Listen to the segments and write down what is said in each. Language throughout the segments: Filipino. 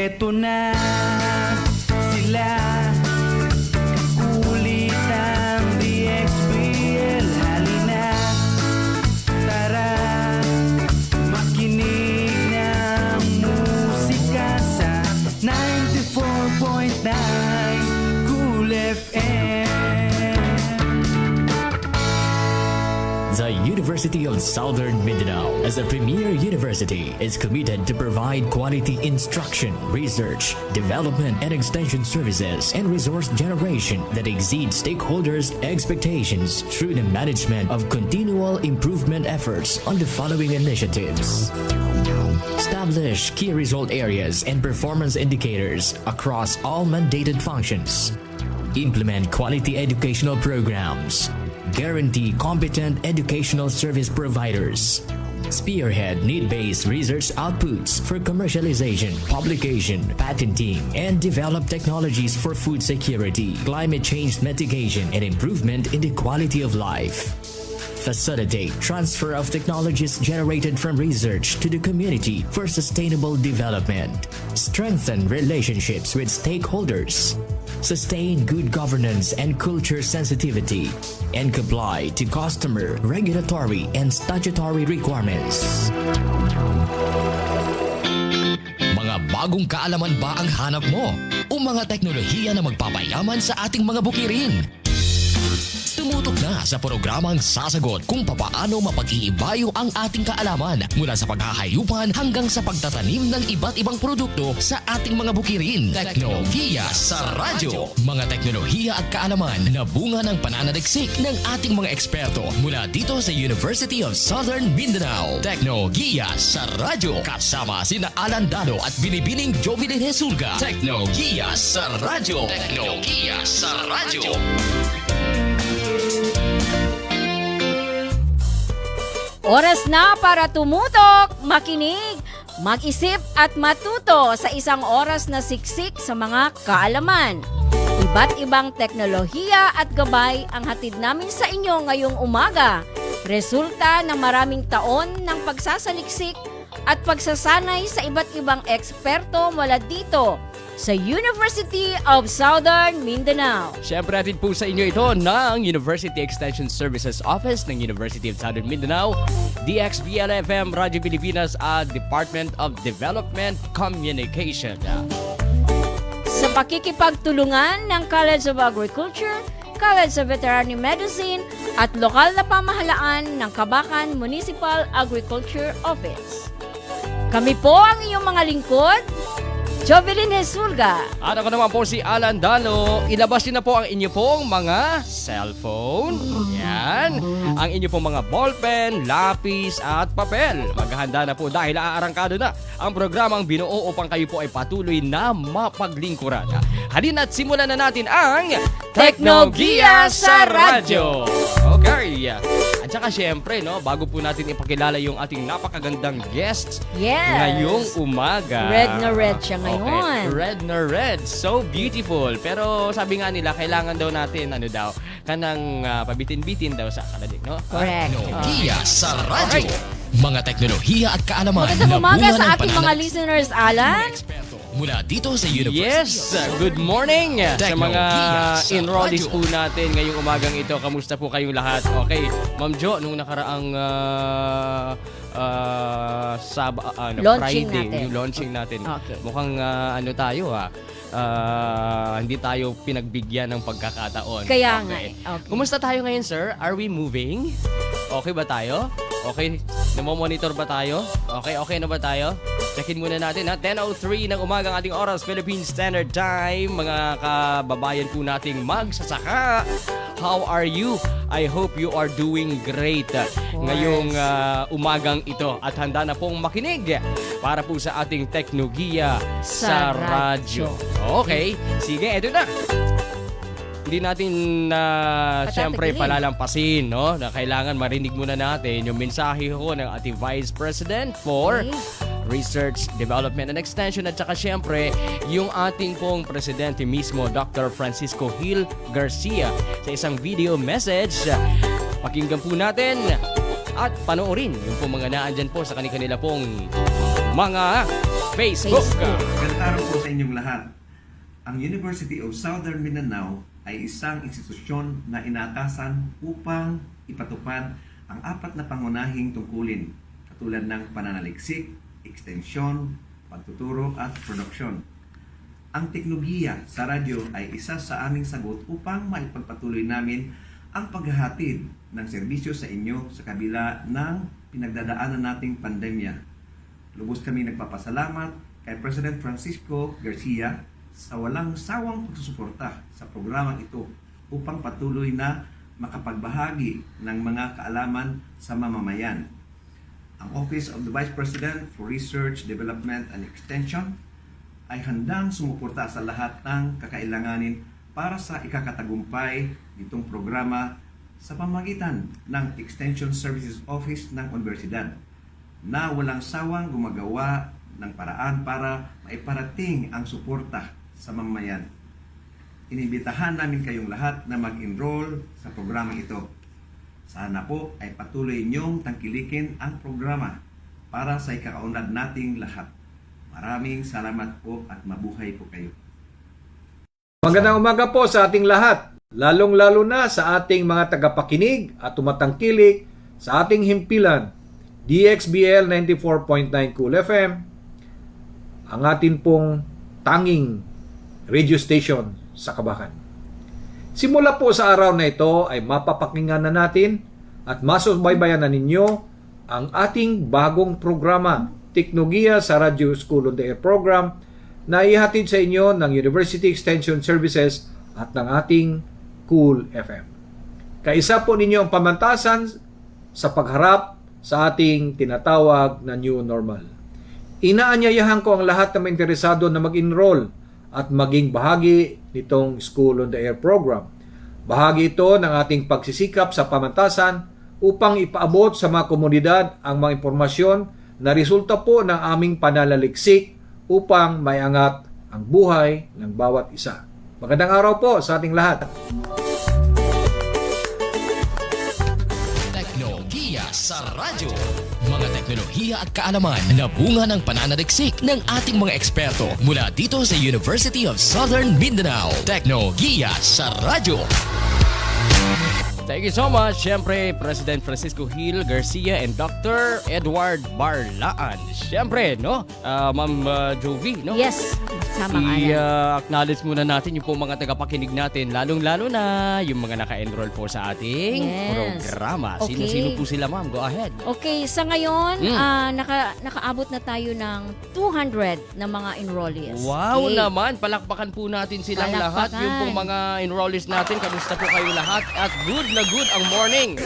Eto na sila, kulit ang DXBL. Halina, tara, makinig ng musika sa 94.9 Cool FM. The University of Southern Mindanao, as a premier university, is committed to provide quality instruction, research, development and extension services, and resource generation that exceed stakeholders' expectations through the management of continual improvement efforts on the following initiatives. Establish key result areas and performance indicators across all mandated functions. Implement quality educational programs. Guarantee competent educational service providers. Spearhead need-based research outputs for commercialization, publication, patenting, and develop technologies for food security, climate change mitigation, and improvement in the quality of life. Facilitate transfer of technologies generated from research to the community for sustainable development. Strengthen relationships with stakeholders. Sustain good governance and culture sensitivity, and comply to customer, regulatory, and statutory requirements. Mga bagong kaalaman ba ang hanap mo? O mga teknolohiya na magpapayaman sa ating mga bukirin? Tumutok na sa programang sasagot kung papaano mapag-iibayo ang ating kaalaman mula sa paghahayupan hanggang sa pagtatanim ng iba't ibang produkto sa ating mga bukirin. Teknolohiya sa radyo. Mga teknolohiya at kaalaman na bunga ng pananaliksik ng ating mga eksperto mula dito sa University of Southern Mindanao. Teknolohiya sa radyo. Kasama sina Alan Dano at Binibining Jovelyn Hesulga. Teknolohiya sa radyo. Teknolohiya sa radyo. Oras na para tumutok, makinig, mag-isip at matuto sa isang oras na siksik sa mga kaalaman. Iba't ibang teknolohiya at gabay ang hatid namin sa inyo ngayong umaga. Resulta ng maraming taon ng pagsasaliksik at pagsasanay sa iba't ibang eksperto mula dito sa University of Southern Mindanao. Siyempre natin po sa inyo ito ng University Extension Services Office ng University of Southern Mindanao, DXBL-FM, Radyo Pilipinas at Department of Development Communication. Sa pakikipagtulungan ng College of Agriculture, College of Veterinary Medicine at lokal na pamahalaan ng Kabakan Municipal Agriculture Office. Kami po ang iyong mga lingkod, Jovelyn Hesulga. At ako naman po si Alan Dano. Ilabas niyo na po ang inyo pong mga cellphone. Yan. Ang inyo pong mga ballpen, lapis at papel. Maghahanda na po dahil aarangkado na ang programang binuo upang kayo po ay patuloy na mapaglingkuran. Halina't simulan na natin ang Teknolohiya sa Radyo. Okay. At saka syempre, no, bago po natin ipakilala yung ating napakagandang guest ngayong umaga. Red na red siya ngayon. Okay. Red na red. So beautiful. Pero sabi nga nila, kailangan daw natin, kanang pabitin-bitin daw sa kanalig, no? Correct. Teknolohiya sa radyo. Mga teknolohiya at kaalaman Magandang na umaga bunga sa ng ating mga listeners, Alan. mula dito sa University. Yes, good morning sa mga Teknolohiya sa enrollees radyo. po natin ngayong umagang ito. Kamusta po kayong lahat? Okay, Ma'am Jo, nung nakaraang Launching Friday, natin. yung launching natin. Okay. Mukhang hindi tayo pinagbigyan ng pagkakataon. Kaya nga eh. Okay. Kumusta tayo ngayon, sir? Are we moving? Okay ba tayo? Okay, namomonitor ba tayo? Okay na ba tayo? Checkin muna natin ha. 10:03 ng umaga ang ating oras, Philippine Standard Time. Mga kababayan po nating magsasaka. How are you? I hope you are doing great ngayong umagang ito. At handa na pong makinig para po sa ating teknolohiya sa radyo. Okay, sige, eto na. Hindi natin siyempre palalampasin, no? Na kailangan marinig muna natin yung mensahe ko ng ating Vice President for Research, Development and Extension at saka siyempre yung ating pong presidente mismo, Dr. Francisco Gil Garcia, sa isang video message. Pakinggan po natin at panoorin yung pong mga naandyan po sa kanila pong mga Facebook. Magandang araw po sa inyong lahat. Ang University of Southern Mindanao ay isang institusyon na inatasan upang ipatupad ang 4 na pangunahing tungkulin katulad ng pananaliksik, ekstensyon, pagtuturo at produksyon. Ang teknolohiya sa radyo ay isa sa aming sagot upang maipagpatuloy namin ang paghahatid ng serbisyo sa inyo sa kabila ng pinagdadaanan nating pandemya. Lubos kami nagpapasalamat kay President Francisco Garcia sa walang sawang pagsusuporta sa programang ito upang patuloy na makapagbahagi ng mga kaalaman sa mamamayan. Ang Office of the Vice President for Research, Development and Extension ay handang sumuporta sa lahat ng kakailanganin para sa ikakatagumpay nitong programa sa pamamagitan ng Extension Services Office ng Universidad na walang sawang gumagawa ng paraan para maiparating ang suporta sa mamamayan. Inibitahan namin kayong lahat na mag-enroll sa programang ito. Sana po ay patuloy niyong tangkilikin ang programa para sa ikakaunlad nating lahat. Maraming salamat po at mabuhay po kayo. Magandang umaga po sa ating lahat, lalong-lalo na sa ating mga tagapakinig at tumatangkilik sa ating himpilan, DXBL 94.9 Cool FM, ang atin pong tanging radio station sa Kabakan. Simula po sa araw na ito ay mapapakinggan na natin at masubaybayan na ninyo ang ating bagong programa, Teknolohiya sa Radio School on the Air program na ihatid sa inyo ng University Extension Services at ng ating Cool FM. Kaisa po ninyo ang pamantasan sa pagharap sa ating tinatawag na new normal. Inaanyayahan ko ang lahat na may interesado na mag-enroll at maging bahagi nitong School on the Air program. Bahagi ito ng ating pagsisikap sa pamantasan upang ipaabot sa mga komunidad ang mga impormasyon na resulta po ng aming pananaliksik upang maiangat ang buhay ng bawat isa. Magandang araw po sa ating lahat. Teknolohiya sa radyo. Mga teknolohiya at kaalaman na bunga ng pananaliksik ng ating mga eksperto mula dito sa University of Southern Mindanao. Teknolohiya sa radyo. Thank you so much. Siyempre, President Francisco Gil Garcia and Dr. Edward Barlaan. Siyempre, no? Ma'am Jovi, no? Yes, samang I-acknowledge muna natin yung po mga tagapakinig natin, lalong-lalo na yung mga naka-enroll po sa ating Yes. programa. Okay. Sino-sino po sila, ma'am? Go ahead. Okay, sa ngayon, nakaabot na tayo ng 200 na mga enrollees. Wow Okay. naman, palakpakan po natin silang lahat. Palakpakan. Yung pong mga enrollees natin, kamusta po kayo lahat? At good na good ang morning.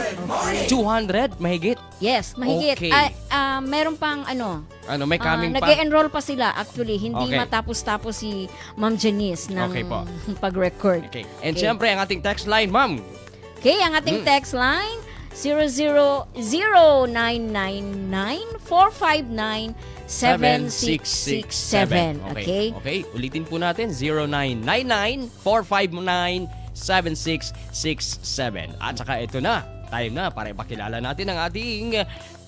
200, mahigit. Yes, mahigit. Okay. Meron pang ano, Ano, may coming pa? nag-enroll pa sila actually. Hindi Okay. matapos-tapos si Ma'am Janice ng Okay po. pag-record. Okay. And syempre, ang ating text line, ma'am. Okay, ang ating text line 00999-459-7667. Okay? Okay, ulitin po natin 0999-459-7667. At saka ito na, time na para ipakilala natin ang ating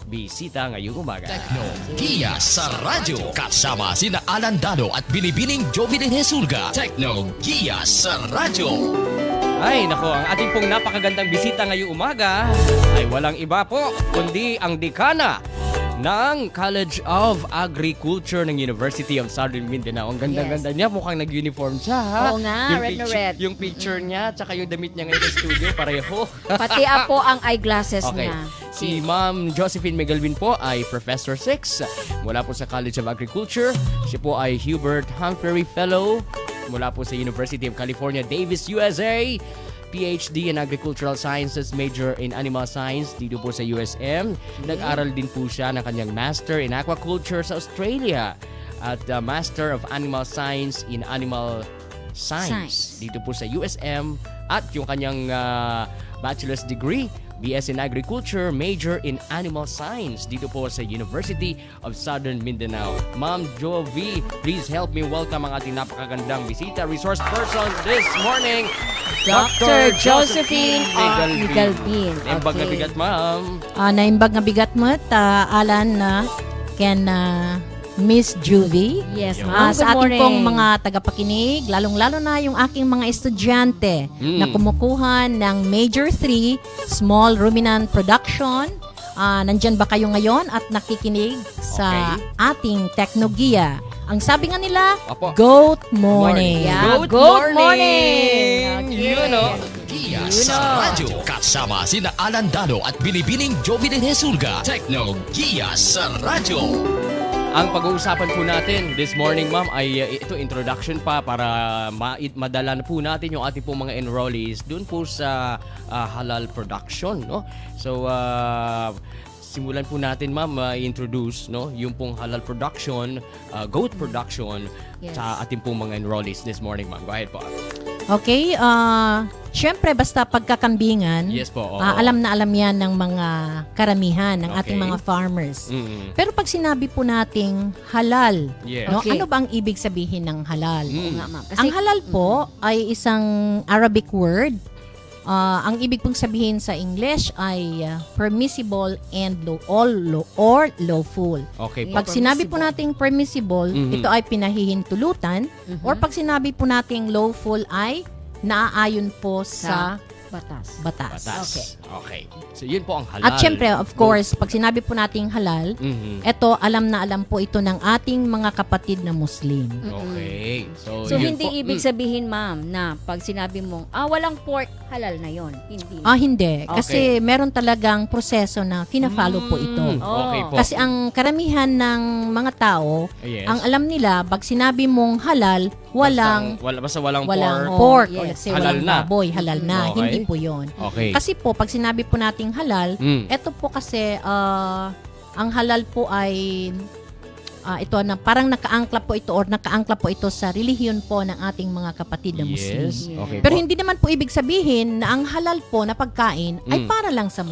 bisita ngayong umaga. Teknolohiya sa radyo. Kasama sina Alan Dano at Binibining Jovi de Jesulga. Teknolohiya sa radyo. Ay, nako, ang ating pong napakagandang bisita ngayong umaga ay walang iba po, kundi ang dekana ng College of Agriculture ng University of Southern Mindanao. Ang ganda-ganda niya, mukhang nag-uniform siya, ha? Oo nga, red na red. Yung picture niya, tsaka yung damit niya ngayon sa studio, pareho. Pati po ang eyeglasses Okay. niya. Si Ma'am Josephine Megalvin po ay Professor 6 mula po sa College of Agriculture. Siya po ay Hubert Humphrey Fellow mula po sa University of California, Davis, USA. PhD in Agricultural Sciences, major in Animal Science dito po sa USM. Nag-aral din po siya ng kanyang Master in Aquaculture sa Australia at Master of Animal Science in Animal Science dito po sa USM at yung kanyang bachelor's degree BS in Agriculture, major in Animal Science dito po sa University of Southern Mindanao. Ma'am Jovi, please help me welcome ang ating napakagandang bisita, resource person this morning, Dr. Josephine R. Megalvin. Naimbag na bigat, ma'am. Naimbag nga bigat mo, Alan, na ken Miss Juvie. Yes, Yun. ma'am. Sa Good ating morning. pong mga tagapakinig, lalong-lalo na yung aking mga estudyante na kumukuha ng Major 3 Small Ruminant Production. Nandyan ba kayo ngayon at nakikinig sa ating Teknogiya? Ang sabi nga nila, Opo. Goat Morning. Yeah, Good good morning! morning. Yun, oh. Giya sa radyo kasama sina Alan Dano at Binibining Jovi de Jesulga. Techno Giya sa radyo. Ang pag-uusapan po natin this morning, ma'am, ay ito introduction pa para madala na po natin yung ating po mga enrollees dun po sa halal production, no? So, simulan po natin, ma'am, introduce, no, yung pong halal production, goat production Yes. sa ating pong mga enrollees this morning, ma'am. Go ahead po. Okay, syempre basta pagkakambingan, Yes po, oo. alam na alam yan ng mga karamihan ng ating Okay. mga farmers. Mm. Pero pag sinabi po nating halal, Yes. no, Okay. ano ba ang ibig sabihin ng halal? Oo nga, ma'am. Kasi, Ang halal po ay isang Arabic word. Ang ibig pong sabihin sa English ay permissible and lawful. Okay po. Pag sinabi po nating permissible, Mhm. ito ay pinahihintulutan. Or pag sinabi po nating lawful ay naaayon po sa batas. batas. Batas. Okay. So, yun po ang halal. At syempre, of course, pag sinabi po nating halal, Mhm. ito, alam na alam po ito ng ating mga kapatid na Muslim. Okay. So, yun hindi po. ibig sabihin, ma'am, na pag sinabi mong, walang pork, halal na yon. Hindi. Hindi. Kasi meron talagang proseso na fina-follow po ito. Okay po. Kasi ang karamihan ng mga tao, Yes. ang alam nila, pag sinabi mong halal, Basta walang walang pork. pork. O yes. let's say, Halal walang na. baboy, halal na. Okay. Hindi po yun. Okay. Kasi po, pag sinabi po nating halal, Mm. ito po kasi, ang halal po ay, ito na, parang nakaangkla po ito or nakaangkla po ito sa relihiyon po ng ating mga kapatid na Muslim. Yes. Okay Pero po. hindi naman po ibig sabihin na ang halal po na pagkain ay Mm. para lang sa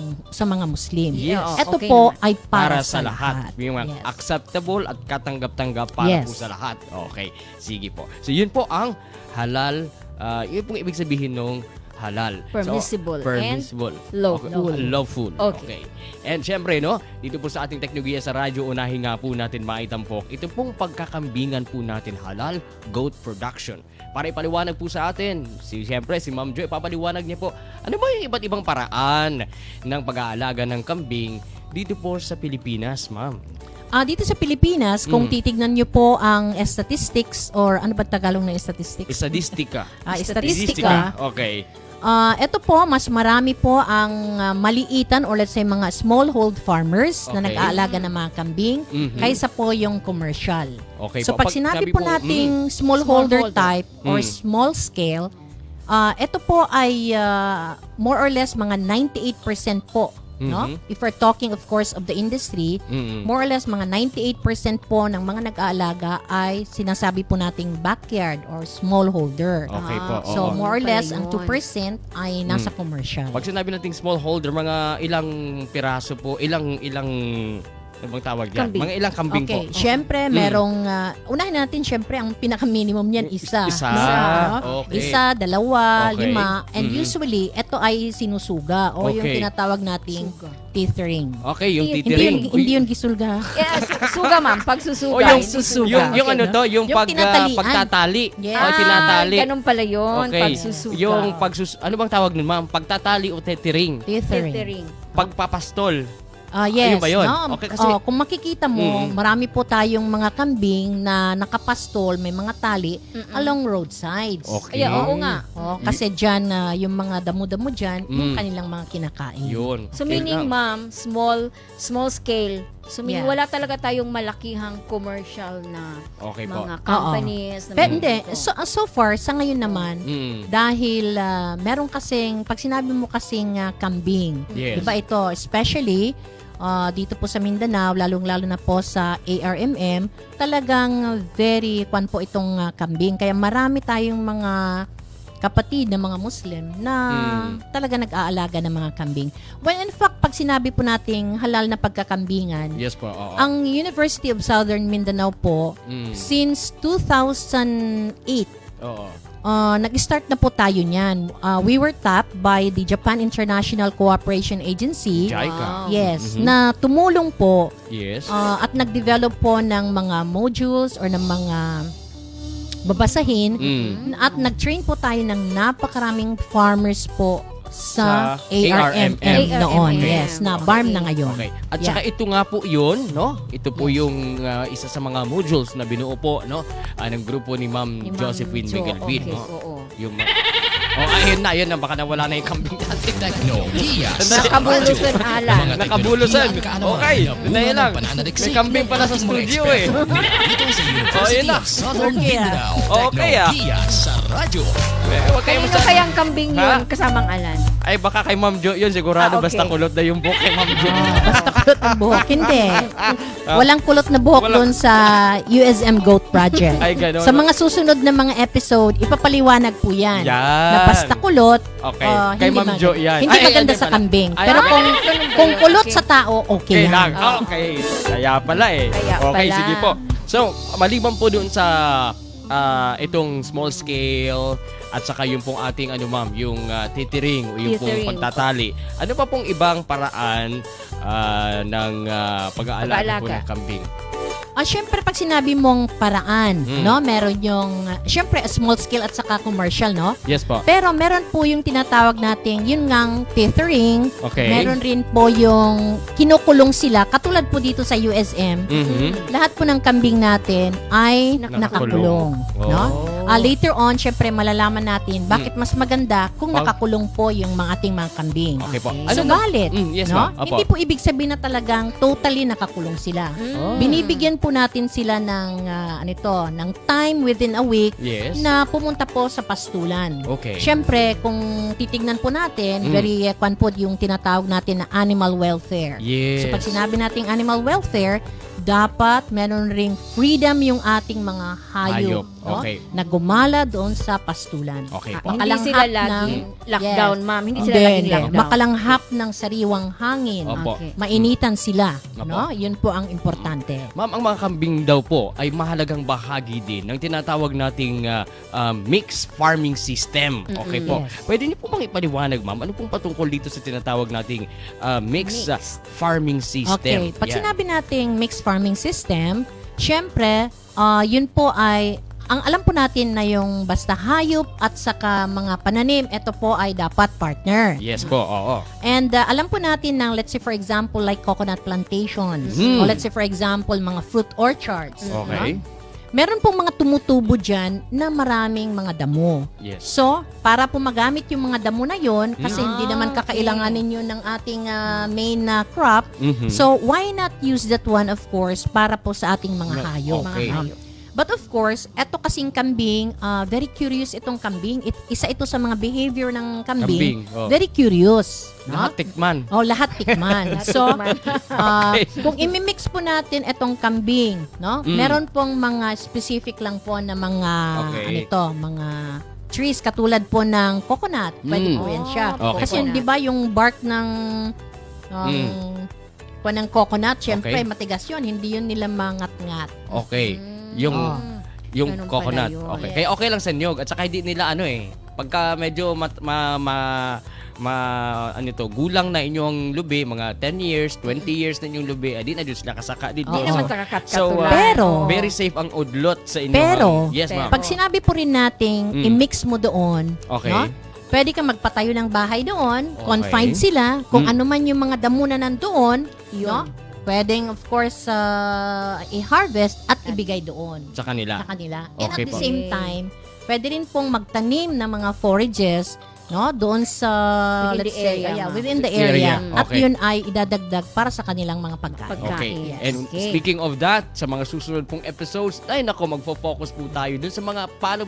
mga Muslim. Yes. Ito Okay po naman. ay para sa lahat. Yung Yes. acceptable at katanggap-tanggap para Yes. po sa lahat. Okay. Sige po. So, yun po ang halal. Yun pong ibig sabihin nung halal. Permissible So, permissible. lawful. Okay. Lawful. Okay. And syempre, no, dito po sa ating Teknogiya sa radyo, unahin nga po natin maitampok. Ito pong pagkakambingan po natin halal goat production. Para ipaliwanag po sa atin, siyempre si Ma'am Joy, papaliwanag niya po, ano ba yung iba't ibang paraan ng pag-aalaga ng kambing dito po sa Pilipinas, ma'am? Dito sa Pilipinas, kung titignan nyo po ang statistics or ano ba Tagalog ng statistics? Statistika. Statistika. Okay. Ito po, mas marami po ang maliitan or let's say mga smallhold farmers na Okay. nag-aalaga ng mga kambing Mhm. kaysa po yung commercial. Okay So po. pag sinabi po nating smallholder type or small scale, ito po ay more or less mga 98% po. No? Mhm. If we're talking of course of the industry, Mm-mm. more or less mga 98% po ng mga nag-aalaga ay sinasabi po nating backyard or smallholder. Okay po. So oo. more or Pala less ang yun. 2% ay nasa commercial. Pag sinabi nating smallholder, mga ilang piraso po, ilang ano bang tawag yan? Kambing. Mga ilang kambing Okay, po. syempre merong unahin natin syempre ang pinaka-minimum niyan isa. Isa. No? Okay. Isa, dalawa, Okay. 5 and usually ito ay sinusuga o yung Okay. tinatawag nating tethering. Okay, yung Hindi titiring. Hindi yun gisulga. Yes, suga, ma'am. Pag O susuga. yung, hindi suga. yung ano to, yung, Yung tinatalian. pagtatali. Yes. O tinatali. Ganun pala yun. Okay. Pag susuga. Yung ano bang tawag nun, ma'am? Pagtatali o tetiring. Tethering. Tethering. Pagpapastol. Yes. Ayun ba yun? No? Okay, kasi- kung makikita mo, marami po tayong mga kambing na nakapastol, may mga tali along roadsides. Okay. Ay, oo nga. Kasi dyan, yung mga damo-damo dyan, yung kanilang mga kinakain. Yun. So Okay meaning, lang. ma'am, small scale. So meaning, Yeah. wala talaga tayong malakihang commercial na Okay po. mga companies. Na Pero mga hindi, ganito. so far, sa ngayon naman, Mm. dahil meron kasing, pag sinabi mo kasing kambing, Yes. diba ito, especially dito po sa Mindanao, lalong-lalo na po sa ARMM, talagang very kwan po itong kambing. Kaya marami tayong mga kapatid na mga Muslim na talaga nag-aalaga ng mga kambing. When in fact, pag sinabi po nating halal na pagkakambingan, Yes po. Oo. ang University of Southern Mindanao po, Mm. since 2008, Oo. nag-start na po tayo niyan. We were tapped by the Japan International Cooperation Agency. JICA. Yes, na tumulong po Yes. at nag-develop po ng mga modules or ng mga babasahin at nag-train po tayo ng napakaraming farmers po sa ARMM noon. ARMM. Yes, na BARM na ngayon. Okay. At Yeah. saka ito nga po 'yun, no? Ito po yung isa sa mga modules na binuo po, no? Ng grupo ni Ma'am Ni Ma'am Josephine Jo, Miguelvin, okay, no? oo. Yung ayun na, baka nawala na yung kambing natin. Teknolohiya sa Nakabulusan, radyo. Alan. Mga Nakabulusan. teknolohiya at kaalaman Okay, na bunga na yun lang. ng pananaliksik May kambing ng pala sa ating mga studio, eksperto. Dito sa University yun na. of Southern Okay, Mindanao. Okay, Teknolohiya sa radyo. Huwag kayo Kanino masyado. kayang kambing yun Ha? kasamang Alan? Ay, baka kay Ma'am Jo yun. Sigurado Okay. basta kulot na yung buhok kay Ma'am Jo. Basta kulot ang buhok. Hindi. Walang kulot na buhok Wala. doon sa USM Goat Project. Ay, ganun. Sa mga susunod na mga episode, ipapaliwanag po yan. Yan. Na basta kulot, Okay. Kay hindi Ma'am Jo yan. Hindi Ay, maganda ay, sa pala. kambing. Ay, Pero ay, kung, ganun ba kung yun? kulot Okay. sa tao, okay Okay lang. lang. Okay. Kaya pala eh. Kaya Okay, pala. sige po. So, maliban po doon sa itong small scale at saka yung pong ating ma'am, yung titering o yung pong Titering. pagtatali. Ano pa pong ibang paraan ng pag-aalaga po Pag-aalaga. ng kambing? Syempre, pag sinabi mong paraan, Mm. no, meron yung, syempre, small scale at saka commercial, no? Yes po. Pero meron po yung tinatawag nating, yun ngang tethering. Okay. Meron rin po yung kinukulong sila. Katulad po dito sa USM, Mhm. lahat po ng kambing natin ay Nakakulong. nakakulong. No? Later on, syempre, malalaman natin bakit mas maganda kung Pag- nakakulong po yung mga ating mga kambing. Okay po. Subalit, Yes, no? ma'am. Opo. Hindi po ibig sabihin na talagang totally nakakulong sila. Oh. Binibigyan po natin sila ng ng time within a week Yes. na pumunta po sa pastulan. Okay. Siyempre, kung titignan po natin, very kwan po yung tinatawag natin na animal welfare. Yes. So pag sinabi nating animal welfare, dapat meron ring freedom yung ating mga hayop, Hayop, no? okay. Na gumala doon sa pastulan. Okay po. Hindi sila laging lockdown, ma'am. Hindi sila laging lockdown. Makalanghap ng sariwang hangin. Opo. Okay. Mainitan sila, Opo. no? Yun po ang importante. Ma'am, ang mga kambing daw po ay mahalagang bahagi din ng tinatawag nating mixed farming system. Okay po. Yes. Pwede niyo po bang ipaliwanag, ma'am? Ano pong patungkol dito sa tinatawag nating mixed farming system? Okay, pag Yan. sinabi nating mixed farming system, syempre, yun po ay, ang alam po natin na yung basta hayop at saka mga pananim, ito po ay dapat partner. Yes po, oo. And alam po natin ng, let's say for example, like coconut plantations, o let's say for example, mga fruit orchards. Okay. no? Meron pong mga tumutubo dyan na maraming mga damo. Yes. So, para po magamit yung mga damo na yon, kasi hindi naman kakailanganin yun ng ating main crop, Mhm. so why not use that one, of course, para po sa ating mga hayop. Okay. Mga hayop. But of course, eto kasing kambing, very curious itong kambing. Isa ito sa mga behavior ng kambing. Kambing, oh. Very curious. no? Lahat tikman. Lahat tikman. So, Okay. kung imimix po natin itong kambing, no? Meron pong mga specific lang po na mga Okay. mga trees katulad po ng coconut. Pwede po yan siya. Okay Kasi po. 'di ba yung bark ng ng coconut, syempre Okay. matigas 'yun, hindi 'yun nila mangat-ngat. Okay. Yung yung Ganun coconut. pala yun. Okay. Kaya okay lang sa niyog at saka hindi nila pagka medyo gulang na inyong lubi, mga 10 years, 20 years na inyong lubi, adi na sila kasaka dito. Hindi Oo. naman kakakat-kat So, tulad. Pero, very safe ang udlot sa inyo. Pero, yes, ma'am. pag sinabi po rin nating i-mix mo doon, Okay. no? Pwede kang magpatayo ng bahay doon, Okay. confined sila, kung ano man yung mga damo na nandoon, no? Pwedeng, of course, i-harvest at ibigay doon Sa kanila. sa kanila. And Okay at the po. same time, pwede rin pong magtanim ng mga forages, no, doon sa Within let's the say, area, ma'am. within the Area, area. At okay. yun ay idadagdag para sa kanilang mga pagkain. Okay. Yes. And Okay. speaking of that, sa mga susunod pong episodes, ay nako, magfo-focus po tayo dun sa mga ano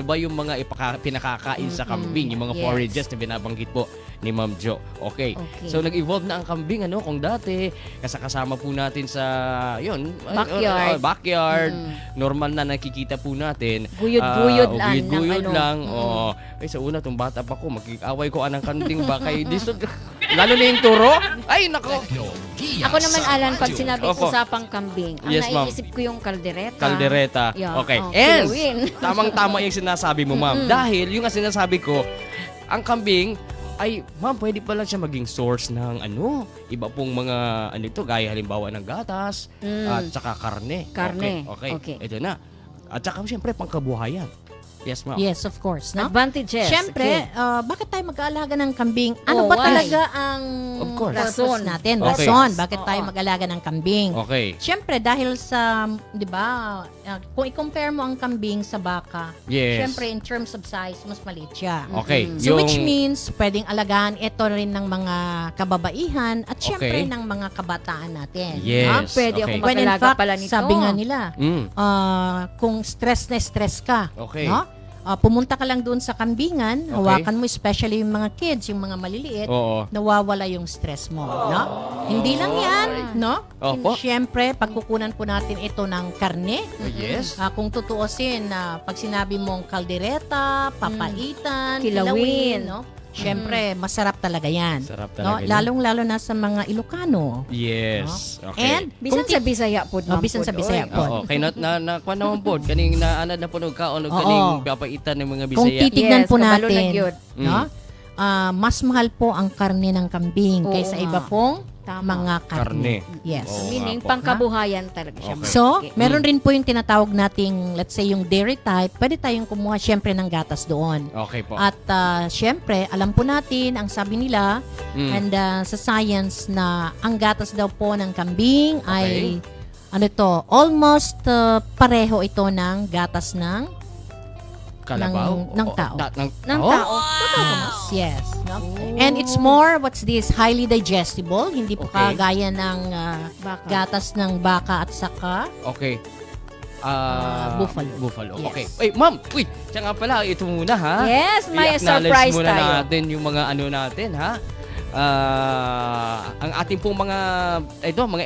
ba yung mga pinakakain sa kambing, yung mga Yes. forages na binabanggit po ni Ma'am Jo. Okay. Okay. So nag-evolve na ang kambing kung dati kasama po natin sa Backyard. backyard. Normal na nakikita po natin. Guyod-guyod lang Guyod-guyod ng lang. Sa una tong bata pa ko, magkikaway ko anang kambing ba kay disod. Lalo na yung turo. Ay, nako. Teknolohiya Ako naman, sa Alan, pag radyo. sinabi Opo. usapang kambing, ang Yes, ma'am. naiisip ko yung kaldereta. Kaldereta. Yeah. Okay. Oh, And kilawin. tamang-tama yung sinasabi mo, ma'am. Dahil yung nga sinasabi ko, ang kambing ay, ma'am, pwede pala siya maging source ng iba pong mga gaya halimbawa ng gatas at saka karne. Karne. Okay. Okay. Ito na. At saka siyempre pangkabuhayan. Yes, ma'am. Yes, of course. No? Advantages. Siyempre, Okay. bakit tayo mag-aalaga ng kambing? Ano Oh, ba why? talaga ang Of course. purpose Rason. natin? Okay. Rason. Bakit Oo. tayo mag-alaga ng kambing? Okay. Siyempre, dahil sa, di ba, kung i-compare mo ang kambing sa baka, Yes. siyempre, in terms of size, mas maliit siya. Okay. So, which means, pwedeng alagaan ito rin ng mga kababaihan at Okay. siyempre ng mga kabataan natin. Yes. Ah, pwede Okay. ako When in mag-alaga fact, pala nito. sabi nga nila, Mm. kung stress na stress ka, Okay. no? Pumunta ka lang doon sa kambingan, Okay. hawakan mo especially yung mga kids, yung mga maliliit, Oo. nawawala yung stress mo, no? Hindi lang 'yan, no? Opo. Siyempre, pagkukunan po natin ito ng karne. Yes. Kung tutuusin na pag sinabi mong kaldereta, papaitan, Kilawin. no? Siyempre, masarap talaga 'yan. Sarap No? talaga. yun. Lalong-lalo na sa mga Ilocano. Yes. Okay. And Bisan sa Bisaya po. bisan sa Bisaya po. Oo, kay na kuha naman po. Kaning naanad na po nung kaon, Oo. kaning papaitan ng mga Kung Bisaya. titignan Yes, po kabalo na natin, gyud. no? Mas mahal po ang karne ng kambing Oo kaysa nga. iba pong Tama. mga karne. Karne. Yes. Oo. Meaning, nga po. pangkabuhayan talaga siya. Okay. So, Okay. meron rin po yung tinatawag nating, let's say, yung dairy type. Pwede tayong kumuha syempre ng gatas doon. Okay po. At syempre, alam po natin, ang sabi nila, Mm. and sa science na ang gatas daw po ng kambing ay, almost pareho ito ng gatas ng Kalabaw? ng Oo, tao. ng Ng tao? tao. Yes. No? And it's more, what's this, highly digestible. Hindi po Okay. kagaya ng Baka. gatas ng baka at saka Okay. Buffalo. Buffalo. Yes. Okay. Uy, ma'am. Uy, siya nga pala. Ito muna, ha? Yes, may I-acknowledge surprise muna tayo. natin yung mga natin, ha? Ang ating pong mga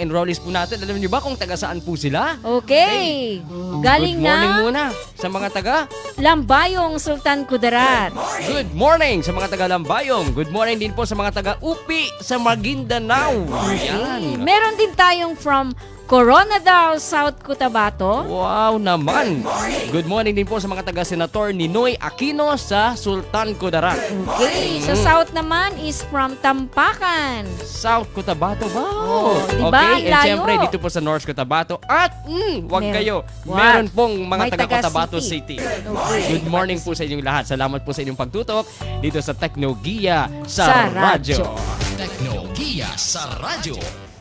enrollees po natin. Alam niyo ba kung taga saan po sila? Okay. Galing Good morning na muna sa mga taga. Lambayong Sultan Kudarat. Good morning sa mga taga Lambayong. Good morning din po sa mga taga Upi sa Maguindanao. Yan. Meron din tayong from Coronadal, South Cotabato. Wow naman. Good morning din po sa mga taga Senator Ninoy Aquino sa Sultan Kudarat. Okay. Sa South naman is from Tampakan. South Cotabato. Wow. Oh, diba? Okay, Ang and layo. syempre dito po sa North Cotabato. At wag Meron. kayo. Wag. Meron pong mga May taga taga Cotabato City. City. Good morning po sa inyong lahat. Salamat po sa inyong pagtutok dito sa Teknogiya Sa sa radyo. radyo. Teknolohiya sa radyo.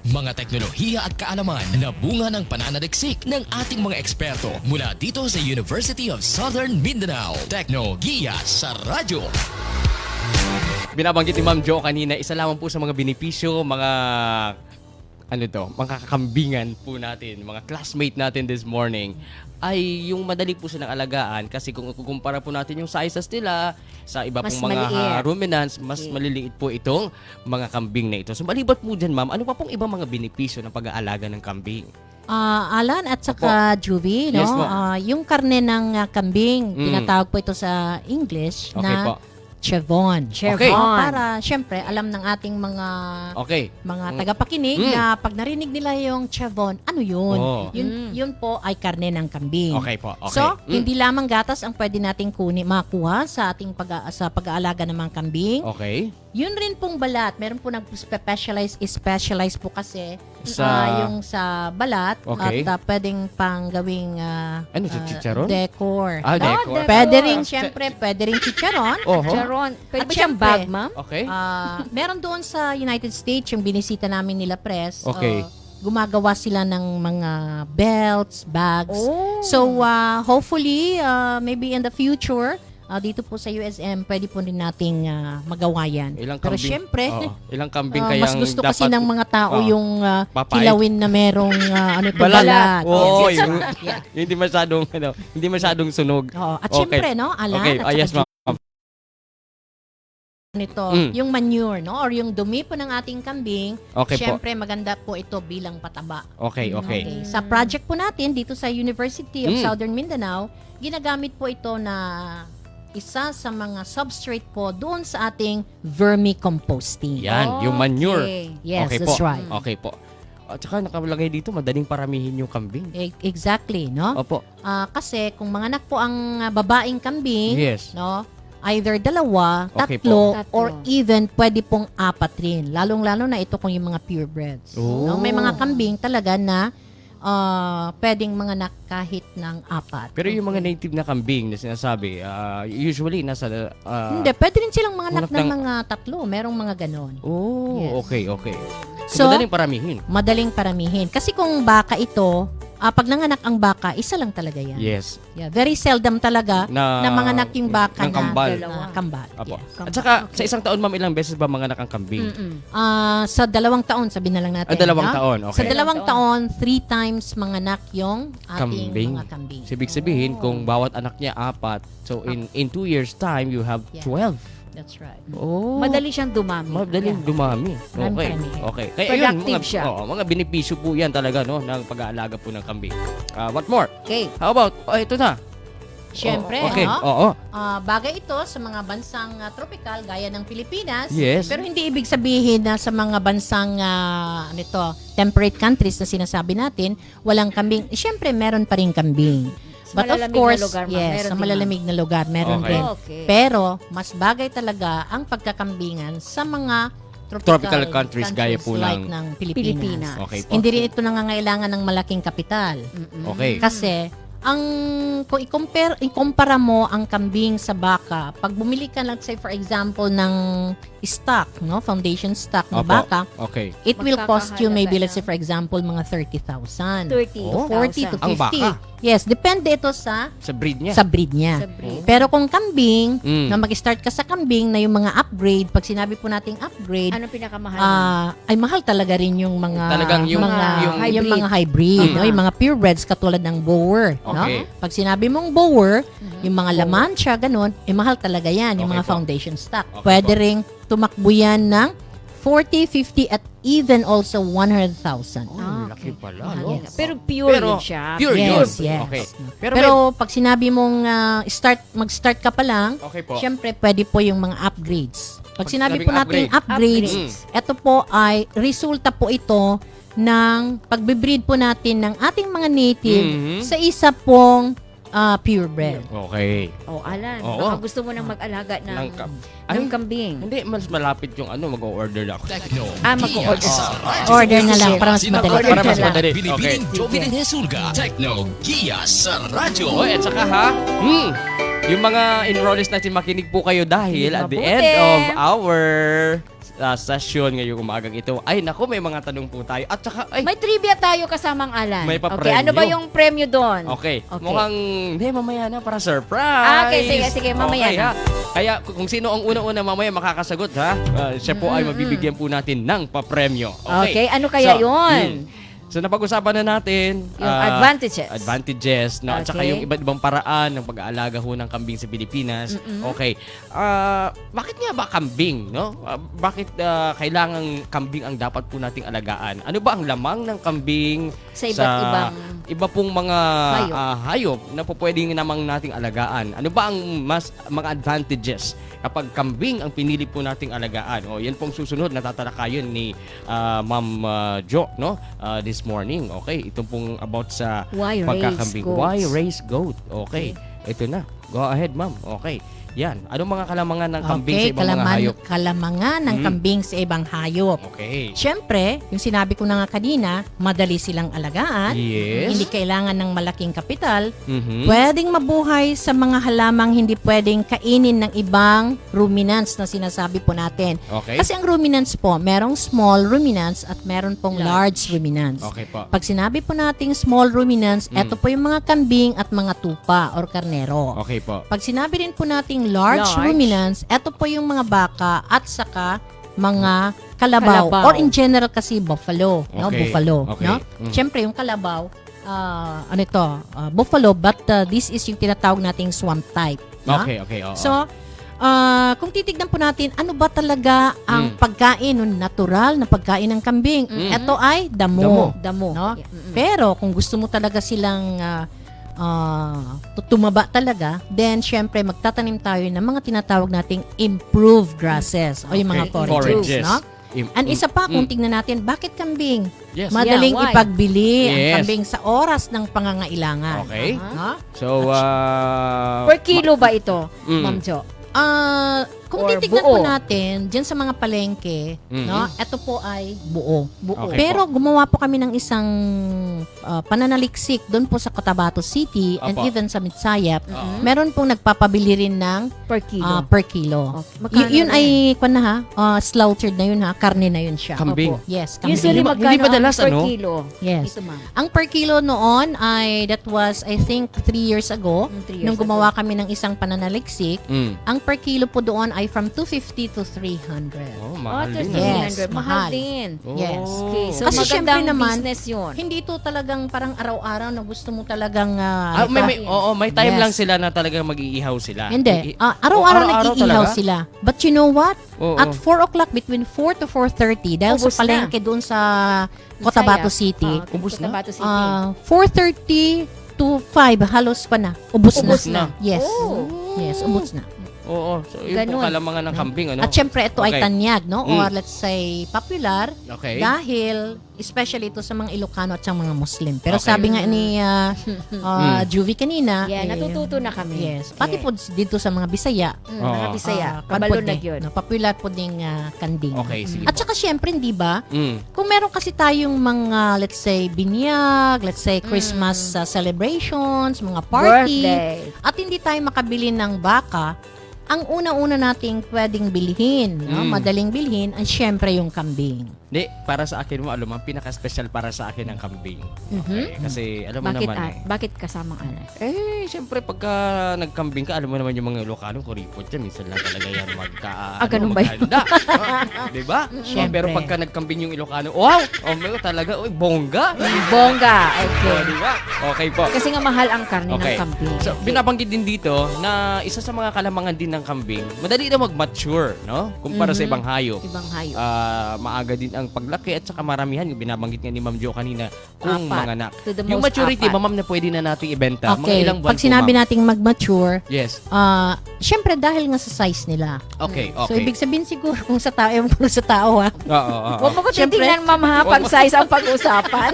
Mga teknolohiya at kaalaman na bunga ng pananaliksik ng ating mga eksperto mula dito sa University of Southern Mindanao. Teknolohiya sa radyo. Binabanggit ni Ma'am Jo kanina, isa lamang po sa mga benepisyo, mga mga kakambingan po natin, mga classmate natin this morning, ay yung madali po silang alagaan kasi kung kukumpara po natin yung sizes nila sa iba Mas pong mga maliit. ruminants, mas maliliit po itong mga kambing na ito. So malibat po dyan, ma'am, ano pa pong ibang mga benepisyo ng pag-aalaga ng kambing? Alan at saka Juvie, no? Yes, ma'am. Yung karne ng kambing, Mm. tinatawag po ito sa English Okay na po. chevon. Okay. Para syempre alam ng ating mga Okay. tagapakinig na pag narinig nila yung chevon, ano yun? Oh. Yun po ay karne ng kambing. Okay po. Okay. So, hindi lamang gatas ang pwede nating makuha sa ating pag-aalaga ng mga kambing. Okay. Yun rin pong balat. Meron po nag-specialize po kasi yung sa balat Okay. at pwedeng pang gawing chicharon? decor. Ah, decor. Pwede rin, syempre, pwede rin chicharon. Oho. Charon. Pwede At ba siyang syempre, bag, ma'am? Okay. Meron doon sa United States, yung binisita namin nila press. Okay. Gumagawa sila ng mga belts, bags. Oh. So, hopefully, maybe in the future, dito po sa USM, pwede po rin nating magawa yan. Ilang Pero kambing? syempre, Oo. Ilang kambing kayang mas gusto kasi dapat- ng mga tao Oo. yung Papait. kilawin na merong Balat. balat. Oo, Yes. yung, Yeah. hindi masyadong sunog. Oo. At Okay. syempre, no, Alan, Okay, at yes, saka ma'am. nito, Mm. yung manure, no, or yung dumi po ng ating kambing, Okay po. syempre maganda po ito bilang pataba. Okay. Okay. Sa project po natin dito sa University of Mm. Southern Mindanao, ginagamit po ito na isa sa mga substrate po doon sa ating vermicomposting. Yan, yung manure. Yes, Okay that's po. right. Okay po. At saka nakalagay dito, madaling paramihin yung kambing. Exactly, no? Opo. Kasi kung mga anak po ang babaeng kambing, Yes. no? Either dalawa, Okay tatlo, po. or Tatlo. even pwede pong 4 rin. Lalong-lalo na ito kung yung mga purebreds. Oh. No? May mga kambing talaga na pwedeng mga anak kahit ng 4. Pero yung mga native na kambing na sinasabi, usually nasa... Hindi, pwede rin silang mga anak Anak ng ng- mga 3. Merong mga ganon. Oh, Yes. okay. So, Madaling paramihin. madaling paramihin. Kasi kung baka ito, pag nanganak ang baka, isa lang talaga yan. Yes. Yeah, very seldom talaga Na- na manganak yung baka ng kambal. na kambal. Apo. Yes. At saka, sa isang taon, ma'am, ilang beses ba manganak ang kambing? Sa 2 taon, sabihin na lang natin. 2 no? taon, Sa okay. 2 taon, 3 times manganak yung ating Kambing. mga kambing. So, ibig sabihin, kung bawat anak niya 4, so in 2 years time, you have Yeah. 12. That's right. Oh. Madali siyang dumami. Madaling dumami. Maraming Okay. paramihin. Okay. Kaya Productive yun, siya. mga benepisyo po yan talaga, no, ng pag-aalaga po ng kambing. What more? Okay. How about, ito na. Siyempre, Okay. no? Oo. Bagay ito sa mga bansang tropical gaya ng Pilipinas. Yes. Pero hindi ibig sabihin na sa mga bansang temperate countries na sinasabi natin, walang kambing. Siyempre, meron pa rin kambing. Sa But of malalamig na course, lugar, ma'am, yes, meron sa din, malalamig na lugar, meron Okay. din. Okay. Pero, mas bagay talaga ang pagkakambingan sa mga Tropical countries gaya po like ng ng Pilipinas. Pilipinas. Okay po. Hindi rin ito nangangailangan ng malaking kapital. Okay. Kasi, kung ikumpara mo ang kambing sa baka, pag bumili ka, let's say for example, ng stock, no, foundation stock na Opo. baka, Okay. it will cost you maybe, Magkakahalaga let's say for example, mga 30,000. 30. To 40 to 50. Ang baka? Yes, depende ito sa Sa breed niya. breed niya. Sa breed. Pero kung kambing, Mm. na mag-start ka sa kambing na yung mga upgrade, pag sinabi po nating upgrade, Anong pinakamahal? ay mahal talaga rin yung mga Talagang yung- yung hybrid. mga hybrid, no? Yung mga purebreds katulad ng bower, no? Okay. Pag sinabi mong bower, yung mga lamancha ganun, mahal talaga 'yan, yung Okay mga po. foundation stock. Okay Pwede po. ring tumakbo yan ng 40, 50 at even also 100,000. Ah, Laki okay. pala, Mahal no? yan. Pero pure Pero, yun siya. pure yun. Yes, yes. Okay. Pero, Pero, pag sinabi mong mag-start ka pa lang, okay po. syempre pwede po yung mga upgrades. Pag sinabi po sinabing natin upgrades, Upgrades. ito po ay resulta po ito ng pagbe-breed po natin ng ating mga native Mhm. sa isa pong purebred. Okay. Oh, Alan, Oo. baka gusto mo nang mag-alaga ng, Ng ng kambing. Hindi, mas malapit yung mag-o-order ako. Techno Mag-order. sa radyo. Order na lang para mas madali. Para mas lang. madali. Okay. Binibining Jovelyn Jesulga. Techno Gia sa radyo. At saka yung mga enrollees natin, makinig po kayo dahil at the Mabuti. end of our session ngayong umagang ito, ay naku, may mga tanong po tayo. At saka, ay, May trivia tayo kasamang Alan. May Okay, papremyo. ano ba yung premyo doon? okay. Okay. Mukhang, hindi, mamaya na para surprise. Okay, sige, mamaya Okay, na. ha? Kaya kung sino ang una-una mamaya makakasagot, ha? Siya po ay mabibigyan po natin ng papremyo. Okay, ano kaya yun? So napag-usapan na natin Yung advantages. Advantages, no? At saka Okay. yung iba't ibang paraan ng pag-aalaga ho ng kambing sa Pilipinas. Okay. Bakit nga ba kambing, no? Bakit kailangan kambing ang dapat po nating alagaan? Ano ba ang lamang ng kambing Sa iba't ibang iba pong mga hayop. hayop na po pwedeng namang nating alagaan? Ano ba ang mga advantages kapag kambing ang pinili po nating alagaan? O yan pong susunod na tatalakayin ni Ma'am Jo, no? This morning. Okay, ito pong about sa Why raise pagkakambing. goats? Why raise goat? Okay. Ito na. Go ahead, ma'am. Okay. Yan. Anong mga kalamangan ng kambing sa ibang mga hayop? Kalamangan ng kambing sa ibang hayop. Okay. Siyempre, yung sinabi ko na nga kanina, madali silang alagaan. Yes. Hindi kailangan ng malaking kapital. Mhm. Pwedeng mabuhay sa mga halamang hindi pwedeng kainin ng ibang ruminants na sinasabi po natin. Okay. Kasi ang ruminants po, merong small ruminants at meron pong large ruminants. Okay po. Pag sinabi po nating small ruminants, eto po yung mga kambing at mga tupa or karnero. Okay po. Pag sinabi rin po nating large ruminants, eto po yung mga baka at saka mga kalabaw. Kalabaw. Or in general kasi buffalo, no? Okay. Buffalo, Okay. no? Mm. Siyempre yung kalabaw, buffalo, but this is yung tinatawag nating swamp type. No? Okay, okay. Oo. So, kung titignan po natin, ano ba talaga ang pagkain, yung natural na pagkain ng kambing? Ito ay damo. Damo. No? Yeah. Pero kung gusto mo talaga silang tumaba talaga, then syempre magtatanim tayo ng mga tinatawag nating improved grasses o yung mga Okay. forages, no? And isa pa, kung tignan natin, bakit kambing? Yes. Madaling Yeah, why? ipagbili ang Yes. kambing sa oras ng pangangailangan. Okay. No? So, Per kilo ba ito, Mm. Ma'am Jo? Kung Or titignan buo. po natin, dyan sa mga palengke, no, ito po ay buo. Okay Pero gumawa po kami ng isang pananaliksik doon po sa Cotabato City and Opo. even sa Mitsayap. Meron pong nagpapabili rin ng Per kilo. per kilo. Okay. Magkano Yun na ay, slaughtered na yun ha, karne na yun siya. Kambing. Opo. Yes, kambing. Usually Hindi ba- magkano hindi madalas, ang per ano? kilo? Yes. Ito, ma'am. Ang per kilo noon ay, that was, I think, 3 years ago, 3 years nung gumawa kami ng isang pananaliksik. Mm. Ang per kilo po doon ay from 250 to 300. Oh, Oh, mahal din. 300. Yes, 300. Mahal mahal. din. Oh. Yes. Okay, so Kasi syempre magandang naman, business yun. Hindi ito talagang parang araw-araw na gusto mo talagang May time Yes. lang sila na talagang mag-iihaw sila. Hindi. I- Araw-araw Oh, nag-iihaw talaga? sila. But you know what? Oo. At 4 o'clock, between 4 to 4:30, dahil Ubus sa palengke doon sa Cotabato City, Ubus na? Cotabato City. 4:30 to 5, halos pa na. Ubus Ubus na. na. Yes. Oh. Yes, ubus na. Oo. So, yun Ganun. po kalamangan ng kambing, ano? At syempre, ito ay Okay. tanyag, no? Mm. Or let's say, popular. Okay. Dahil, especially ito sa mga Ilocano at sa mga Muslim. Pero Okay. sabi nga ni Juvie kanina, Yeah, natututo na kami. Yes. Pati Okay. po dito sa mga Bisaya. Mga Bisaya. kwan Kabalo po na din, yun. no, popular po ding kanding. Okay, sige At po. saka syempre, di ba? Mm. Kung meron kasi tayong mga, let's say, binyag, let's say, Christmas celebrations, mga party, Birthday. at hindi tayo makabili ng baka, ang una-una nating pwedeng bilhin, no? Madaling bilhin, ay syempre yung kambing. Hindi, para sa akin mo, alam mo, ang pinaka-special para sa akin ang kambing. Okay? Kasi, alam mo Bakit, naman bakit kasamang anak? siyempre, pagka nagkambing ka, alam mo naman yung mga Ilocano, kuripot yan, minsan lang talaga yan ganun ba yun? maghanda. Diba? Siyempre. Pero pagka nagkambing yung Ilocano, wow! Oh, talaga, bongga! Bongga. Oh, Okay. diba? Okay po. Kasi nga mahal ang karne Okay. ng kambing. So, binabanggit din dito na isa sa mga kalamangan din ng kambing, madali na mag-mature, no? Kumpara sa ibang hayop. Ibang hayop. Maaga din ang paglaki at saka maramihan yung binabanggit nga ni Ma'am Jo kanina kung Apat. mga anak. To the Yung most maturity, apat. ma'am, na pwede na natin ibenta. Mga Okay, ilang buwan pag sinabi po, ma'am? nating mag-mature, Yes. syempre dahil nga sa size nila. Okay, okay. So, ibig sabihin siguro kung sa tao, ewan ko sa tao ha. Oo. Huwag mo ko Siyempre. titignan, ma'am, ha? Pag size ang pag-usapan.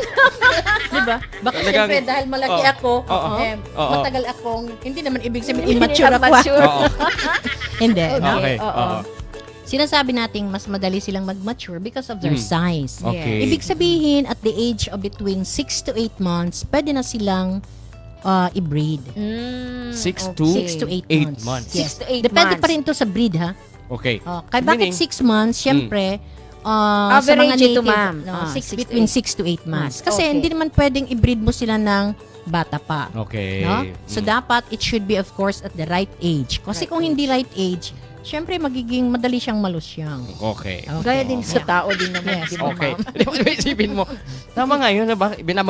Diba? Baka Talagang- syempre dahil malaki Oo. ako, Oo. Oo. matagal akong, hindi naman ibig sabihin Hindi immature na ako. mature. Oo. Hindi. no? Okay. Oo. Oo. Sinasabi nating mas madali silang mag-mature because of their size. Okay. Ibig sabihin, at the age of between 6 to 8 months, pwede na silang i-breed. 6 to 6 to 8 8 months. months. Yes. 6 to 8 Depende months. pa rin to sa breed, ha? Okay. Kaya bakit Meaning- 6 months? Siyempre, sa mga Average ito, native, ma'am. no, 6 to between 8 6 to 8 months. Kasi Okay. hindi naman pwedeng i-breed mo sila ng bata pa. Okay. No? So, dapat it should be, of course, at the right age. Kasi kung hindi right age, syempre, magiging madali siyang malusyang. Okay. Gaya din sa tao din naman. Yes. Di ba, Okay. ma'am? Isipin mo. Tama nga yun.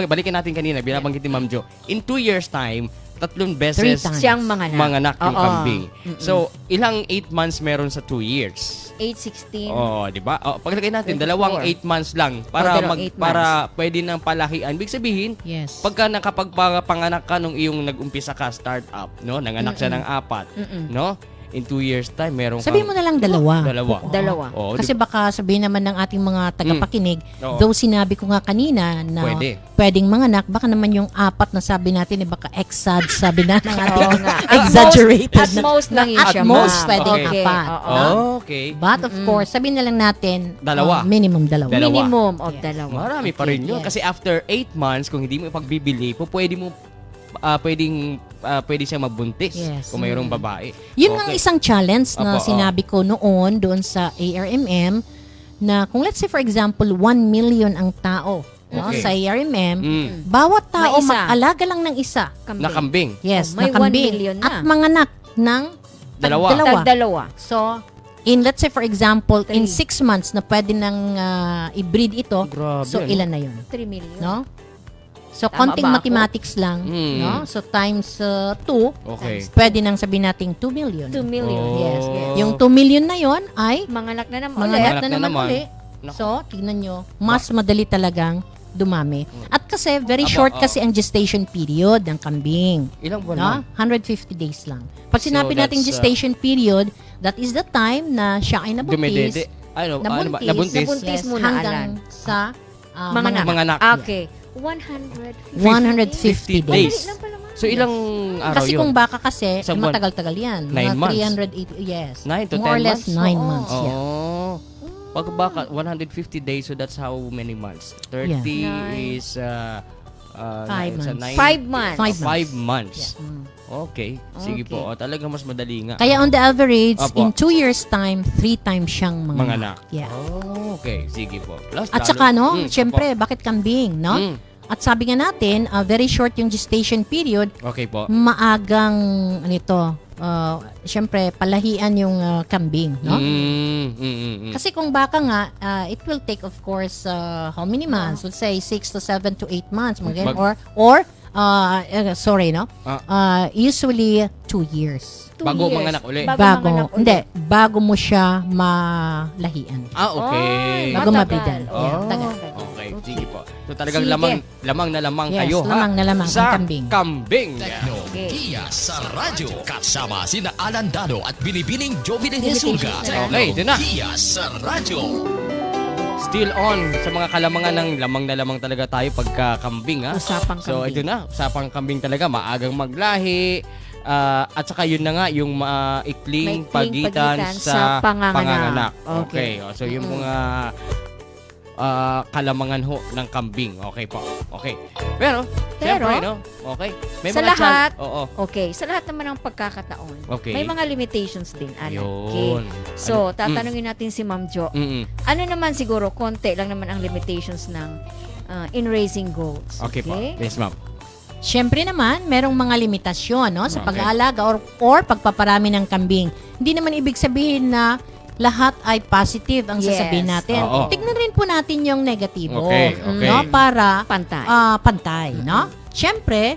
Balikan natin kanina. Binabanggit ni Ma'am Jo. In 2 years time, 3 beses 3 times. Siyang manganak. manganak yung Oo. kambing. So, ilang 8 months meron sa 2 years? 8, 16. Oh, di ba? Oh, paglagay natin, 24. dalawang 8 months lang para dalawang 8 months. para pwede nang palakian. Ibig sabihin, Yes. pagka nakapagpanganak ka nung iyong nag-umpisa ka startup, no? Nanganak siya ng 4, no? In 2 years time, meron Sabihin mo na lang dalawa. Dalawa. Oo, Kasi baka sabihin naman ng ating mga tagapakinig, Oo. though sinabi ko nga kanina na Pwede. pwedeng manganak, baka naman yung 4 na sabi natin, baka exad sabi na ng ating Oo nga. exaggerated. At most lang yun At siya, most, ma'am. pwedeng Okay. 4. Oo. Okay. But of course, sabihin na lang natin, Dalawa. minimum dalawa. Dalawa. Minimum of dalawa. Marami pa rin yun. yes. Kasi after 8 months, kung hindi mo ipagbibili, pwede siyang magbuntis Yes. kung mayroong babae. Yun ang Okay. isang challenge na Opo, sinabi ko noon doon sa ARMM na kung let's say for example 1 million ang tao no, Okay. sa ARMM, Mm. bawat tao May isa. mag-alaga lang ng isa. Kambing. Nakambing. Yes, Oh, may na kambing. 1 million na. At manganak ng Dalawa. Dalawa. So, let's say for example, in 3. 6 months na pwede nang i-breed ito, Grabe, so ano? ilan na yun? 3 million. No? So, Tama konting ba ako? mathematics lang, Mm. no? So, times 2, Okay. pwede nang sabihin nating 2 million. 2 million. Oh. Yes, yes. Yung 2 million na yon ay Manganak na naman mga ulit. anak Anak na na naman naman. uli. Naku. So, tignan nyo, mas madali talagang dumami. At kasi very Aba, short oo. kasi ang gestation period ng kambing. Ilang buwan, No? ma'am? 150 days lang. Pag So, sinabi nating that's, gestation period, that is the time na siya ay nabuntis. Dumedede. Ano ba? Nabuntis. Nabuntis muna, hanggang Alan. sa Mga anak. Mga anak. Okay. 150 150 50 days. Madali lang pala, ma'am. So, ilang araw Kasi yun? kung baka kasi, Isang buwan. matagal-tagal yan. 9 months. 380, yes. 9 to 10 More or less months? 9 Oo. months, yeah. Oh. Pag baka 150 days, so that's how many months? 30 Yeah. is 5 it's a months. 5 months. 5 5 months. Mm. Okay. Sige Okay. po. O, talaga mas madali nga. Kaya on the average, Apo. in 2 years time, 3 times siyang Mga anak. Yeah. Oh, okay. Sige po. Plus, At lalo- saka, no, Mm, syempre, bakit kambing, no? Mm. At sabi nga natin, very short yung gestation period, Okay po. maagang, syempre, palahian yung kambing, no? Kasi kung baka nga, it will take, of course, how many months? Let's say 6 to 7 to 8 months. Mga ganun. or sorry, no? Usually 2 years. 2 Bago years. manganak uli. Bago manganak uli. Hindi, bago mo siya malahian. Ah, okay. Ay, Bago matagal. mabidan. Oh, Yeah, tagal. okay. Sige po. So talagang Sige. lamang na lamang Yes, kayo, ha? lamang na lamang ang sa kambing. kambing. Teknolohiya sa radyo. Kasama sina Alan Dano at Binibining Jovelyn Jesulga. Okay, ito na. Teknolohiya sa radyo. Still on sa mga kalamangan ng lamang na lamang talaga tayo pagka kambing, ha? Usapang So kambing. ito na, usapang kambing talaga, maagang maglahi. At saka yun na nga, yung maikling Maikling pagitan pagitan sa sa panganganak. Okay. So yung mga kalamangan ho ng kambing. Okay po. Okay. Pero, syempre, no? Okay. May sa mga lahat, Oo. okay, sa lahat naman ng pagkakataon, Okay. may mga limitations din, Alan. Yun. Okay. So, tatanungin natin si Ma'am Jo. Mm-mm. Ano naman siguro, konti lang naman ang limitations ng in raising goats. Okay po. Yes, ma'am. Siyempre naman, merong mga limitasyon no, sa Okay. pag-aalaga or pagpaparami ng kambing. Hindi naman ibig sabihin na lahat ay positive ang Yes. sasabihin natin. Oo. Tignan rin po natin yung negatibo. Okay, okay. No, para Pantay. pantay. No? Siyempre,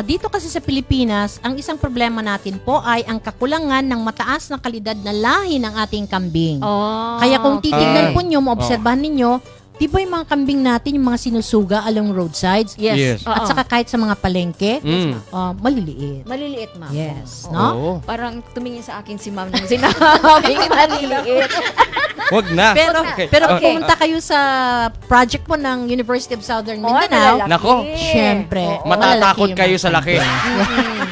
dito kasi sa Pilipinas, ang isang problema natin po ay ang kakulangan ng mataas na kalidad na lahi ng ating kambing. Oh, Kaya kung titignan Ay. po nyo, maobserbahan ninyo, di ba yung mga kambing natin, yung mga sinusuga along roadsides, Yes. at Oo. saka kahit sa mga palengke, Mm. maliliit. Maliliit, ma'am. Yes, Oo. no? Oo. Parang tumingin sa akin si ma'am nung sinabing maliliit. Wag na. Pero Okay. pero Okay. pumunta kayo sa project po ng University of Southern Oh, Mindanao, malalaki. Nako. syempre, Oo. Matatakot malalaki kayo yung sa mga laki. kambing.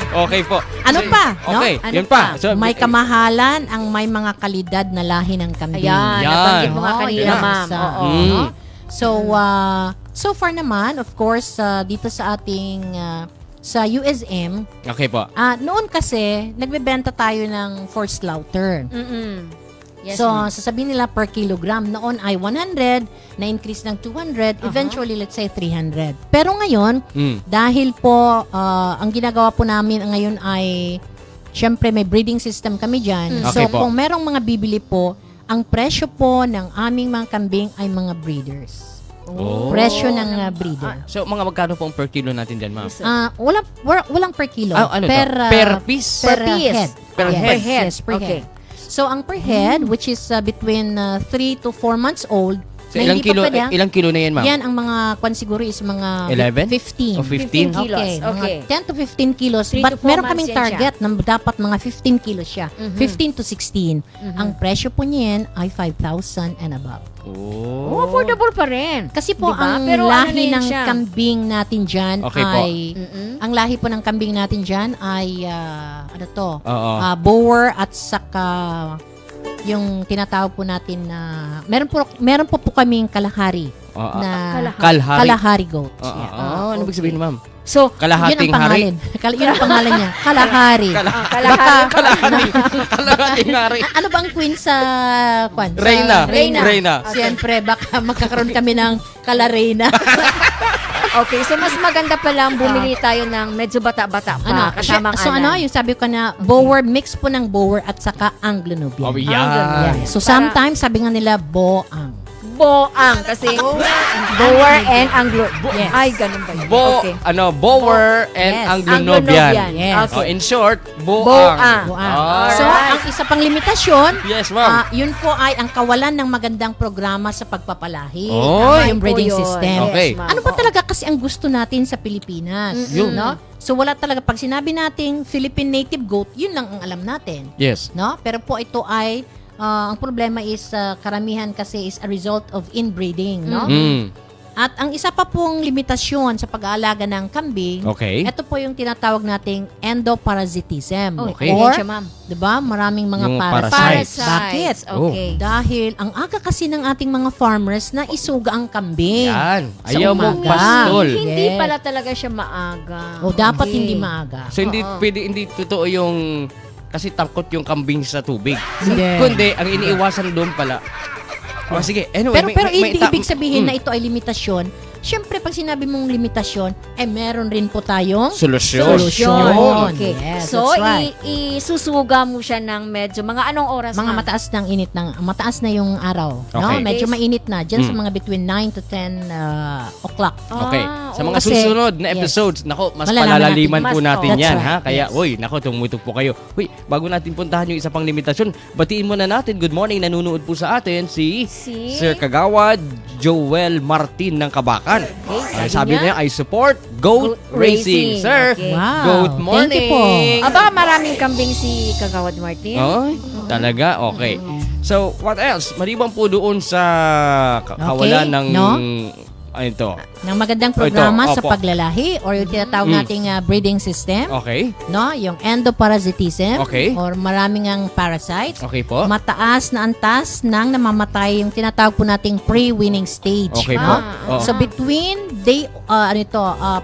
Okay po. Ano So, pa, no? Okay, Ano yun pa? pa. So, May kamahalan ang may mga kalidad na lahi ng kambing. Ayan, Yan. nabanggit mo nga Oh, kanina, yes. ma'am. Oo. Mm. So far naman, of course, dito sa ating sa USM, Okay po. noon kasi nagbebenta tayo ng for slaughter. Mm-mm. Yes, So, ma'am. sasabihin nila per kilogram. Noon ay 100, na-increase ng 200, eventually, let's say 300. Pero ngayon, Mm. dahil po, ang ginagawa po namin ngayon ay, syempre may breeding system kami dyan. So, Okay po. kung merong mga bibili po, ang presyo po ng aming mga kambing ay mga breeders. Oh. Presyo ng breeder. So, mga magkano po ang per kilo natin dyan, ma'am? Walang per kilo. Ano to? per, Per piece? Per, Per piece. head. Per Yes, head. Yes, per Okay. head. So, ang per head, which is between 3 to 4 months old, So, na ilang hindi kilo, pa pwede, ilang kilo na yan, ma'am? yan ang mga, kwan siguro is mga 11? 15. O 15? kilos. Okay, Okay. mga 10 to 15 kilos. 3 to But 4 meron months kaming yan siya. target na dapat mga 15 kilos siya. 15 to 16. Ang presyo po niyan ay 5,000 and above. Oh. Oh, affordable pa rin. Kasi po, Diba? ang Pero ano na lahi yun ng siya? kambing natin dyan Okay po. ay... Ang lahi po ng kambing natin dyan ay, ano to? Oo. Boer at saka yung tinatawag po natin na... Meron po kaming kalahari Oo. na... Kalahari. Kalahari goats. Oo. Yeah. Oo. Ano ibig sabihin, ma'am? So, Kalahating yun ang hari? pangalan. Yun ang pangalan niya. Kalahari. Kalahating hari. Ano bang queen sa kwan? Sa Reyna. Reyna. Reyna. Siyempre, baka magkakaroon kami ng kalareyna. okay, so mas maganda pa lang bumili tayo ng medyo bata-bata pa. Kasamang so anak. yung sabi ko na Boer, mix po ng Boer at saka Anglo-Nubian. Oh, Yeah. yan. So sometimes, sabi nga nila, Boang. Boang. Kasi Boer and Anglo. Yes. Ay, ganun ba yun? Okay. Bower and Yes. Anglo-Nubian. Anglo-Nubian. Yes. Oh, in short, Boang. Boang. Buang. Alright. So, ang isa pang limitasyon, Yes, ma'am. yun po ay ang kawalan ng magandang programa sa pagpapalahi. Oy. Yung breeding Po yun. system. Okay. Yes, ma'am. Ano ba talaga kasi ang gusto natin sa Pilipinas? Yun. No? So wala talaga, pag sinabi nating Philippine native goat, yun lang ang alam natin. Yes. No? Pero po ito ay, ang problema is karamihan kasi is a result of inbreeding. No? Mm. At ang isa pa pong limitasyon sa pag-aalaga ng kambing, Okay. ito po yung tinatawag nating endoparasitism. Oh, Okay. Or, yan siya, ma'am. diba, maraming mga Yung parasites. parasites. Bakit? Okay. Dahil ang aga kasi ng ating mga farmers na isuga ang kambing. Yan. Sa Ayaw mo umaga. pastol. Hindi Yes. pala talaga siya maaga. O dapat Okay. hindi maaga. So hindi hindi totoo yung kasi tangkot yung kambing sa tubig. Hindi. Kundi ang iniiwasan doon pala. Oh, sige. Anyway, Pero may hindi ibig sabihin na Mm. ito ay limitasyon. Siyempre, pag sinabi mong limitasyon, meron rin po tayong Solusyon. Solusyon. Okay. Yes, So, that's right. isusuga mo siya ng medyo, mga anong oras Mga ma'am? mataas ng init mataas na yung araw. No? Okay. Medyo Yes. mainit na. Diyan sa Mm. mga between 9 to 10 o'clock. Okay. Sa mga Kasi- susunod na yes. episodes, nako, mas Malalaman palalaliman natin. po Mas, natin that's yan, right. ha? Kaya, Yes. uy, nako, tumutok po kayo. Uy, bago natin puntahan yung isa pang limitasyon, batiin muna natin, good morning, nanonood po sa atin si Sir Kagawad Joel Martin ng Kabakan. Ay, sabi niya, I support Goat Goat Racing. Racing. Sir, Okay. Wow. good Thank morning. you po. Aba, maraming kambing si Kagawad Martin. Oy, talaga? Okay. So, what else? Maliban po doon sa kawalan ng... no? Ano ito? Ng magandang programa Ito, sa opo. paglalahi or yung tinatawag Mm. nating breeding system. Okay. No? Yung endoparasitism. Okay. Or maraming ang parasites. Okay po. Mataas na antas ng namamatay yung tinatawag po nating pre-winning stage. Okay no? po. Oh. So between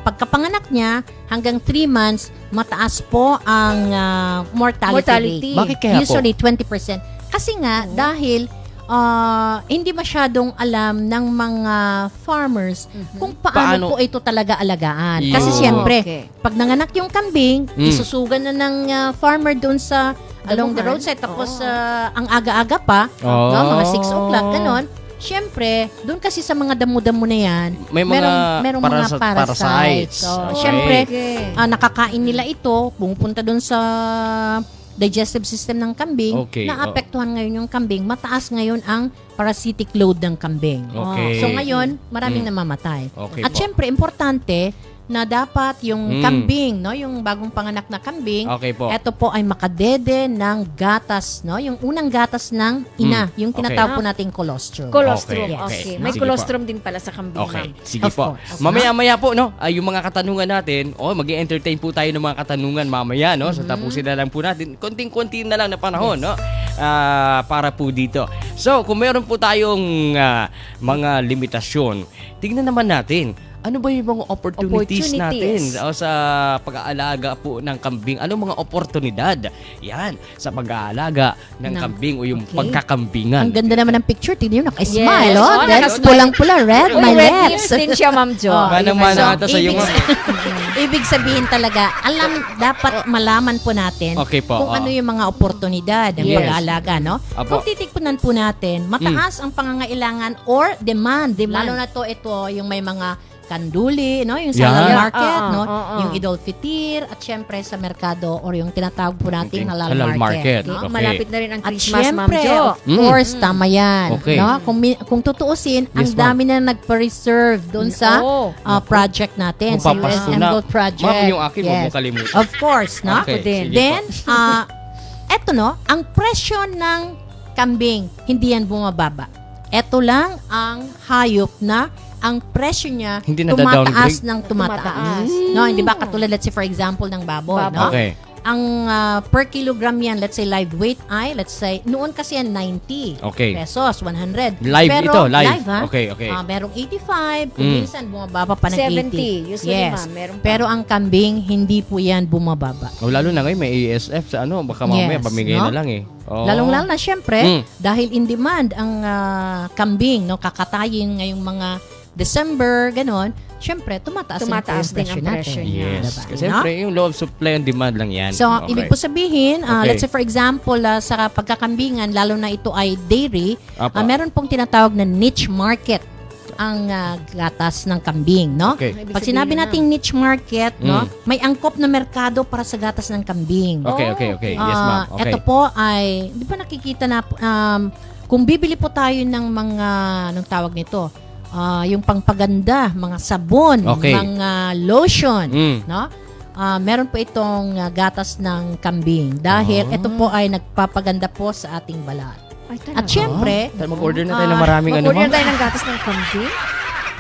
pagkapanganak niya hanggang 3 months, mataas po ang mortality Mortality. rate. Bakit kaya po? Usually 20%. Kasi nga dahil hindi masyadong alam ng mga farmers kung paano po ito talaga alagaan. Kasi Yun. siyempre, Okay. pag nanganak yung kambing, Mm. isusugan na ng farmer doon sa along the Damuhan. roadside. Tapos ang aga-aga pa, Oh. no, mga 6 o'clock, ganon. Siyempre, doon kasi sa mga damo-damo na yan, May mga merong parasites. mga parasites. So, Okay. siyempre, Okay. nakakain nila ito, pumupunta doon sa digestive system ng kambing, Okay, naapektuhan ngayon yung kambing, mataas ngayon ang parasitic load ng kambing. Okay. So ngayon, maraming Mm. namamatay. Okay At po. syempre, importante na dapat yung Mm. kambing, no, yung bagong panganak na kambing, Okay po. ito po ay makadede ng gatas, no, yung unang gatas ng ina, yung tinatawag po nating colostrum. Colostrum. Okay, Okay. okay. May Sige colostrum din pala sa kambing, Okay, ma'am. sige Of po. course. Mamaya-maya po, no, yung mga katanungan natin, mag-entertain po tayo ng mga katanungan mamaya, no? So, tapusin na lang po natin. Konting-konti na lang na panahon, no? Para po dito. So, kung meron po tayong mga limitasyon, tingnan naman natin, ano ba yung mga opportunities natin sa pag-aalaga po ng kambing? Anong mga oportunidad? Yan, sa pag-aalaga ng kambing o yung Okay. pagkakambingan. Ang ganda naman ng picture. Tignan nyo, naka-smile. Yes. Oh. Oh, That's naka-smile. pulang-pula. Red, Uy, my red lips. lips din siya, Ma'am Jo. Manang-mana ata sa iyo, ibig, ma'am. ibig sabihin talaga, dapat malaman po natin Okay po, kung ano yung mga oportunidad ng Yes. pag-aalaga. No? Apo. Kung titikpunan po natin, mataas ang pangangailangan or demand. Lalo na ito yung may mga kanduli, no? Yung sa halal Yeah. market, no? Yung Oo. idol fitir, at syempre sa merkado or yung tinatawag po nating halal, Halal market. market. no? Okay. Malapit na rin ang At Christmas, Ma'am syempre, Jo. of course, tama yan. Okay. No? Kung tutuusin, ang Yes, ma'am. dami na nagpa-reserve doon sa Oo. project natin, sa Magpapasko USM na. Gold Project. Ma'am, yung akin, huwag mo kalimutan. Of course, no? Okay, Ako din. sige Then, eto no, ang presyo ng kambing, hindi yan bumababa. Eto lang ang hayop na ang presyo niya Hindi tumataas nada-downgrade? ng tumataas. No, hindi ba katulad, let's say for example ng baboy, no? Okay. Ang per kilogram yan, let's say live weight ay, let's say, noon kasi yan 90 Okay. pesos, 100. Live Pero, ito, live. ha? Okay, okay. Merong 85, kung Mm. minsan bumababa pa ng 70, 80. usually, Yes. ma'am, meron pa. Pero ang kambing, hindi po yan bumababa. Lalo na ngayon, may ASF sa baka mamaya Yes, pamigay no? na lang eh. Oh. Lalong-lalo na syempre, Mm. dahil in demand ang kambing, no, kakatayin ngayong mga December, ganon, syempre, tumataas din po yung din ang presyo natin. niya. Yes. Diba? Kasi No? siyempre, yung law of supply and demand lang yan. So, Okay. ibig po sabihin, Okay. let's say for example, sa pagkakambingan, lalo na ito ay dairy, Apa. meron pong tinatawag na niche market ang gatas ng kambing, no? Okay. Ibig Pag sabihin sinabi na. nating niche market, no, may angkop na merkado para sa gatas ng kambing. Okay. Yes, ma'am. Okay. Ito po ay, di ba nakikita na, kung bibili po tayo ng mga, anong tawag nito, yung pangpaganda, mga sabon, Okay. mga lotion, Mm. no? Meron po itong gatas ng kambing dahil ito po ay nagpapaganda po sa ating balat. Ay, talaga? At syempre, Mag-order na tayo ng maraming Mag-order ma'am. tayo ng gatas ng kambing?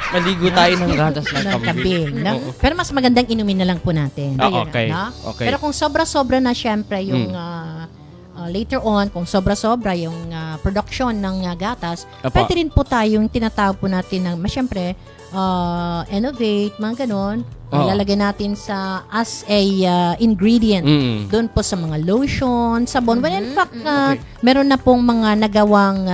Maligo tayo ng gatas ng ng kambing. kambing. No? Pero mas magandang inumin na lang po natin. Okay. No? Okay. Pero kung sobra-sobra na syempre yung later on, kung sobra-sobra yung production ng gatas, Apa. pwede rin po tayong tinatawag po natin ng, syempre, innovate, mga ganon. Oo. Lalagay natin as a ingredient Mm. doon po sa mga lotion, sabon. When in fact, Okay. meron na pong mga nagawang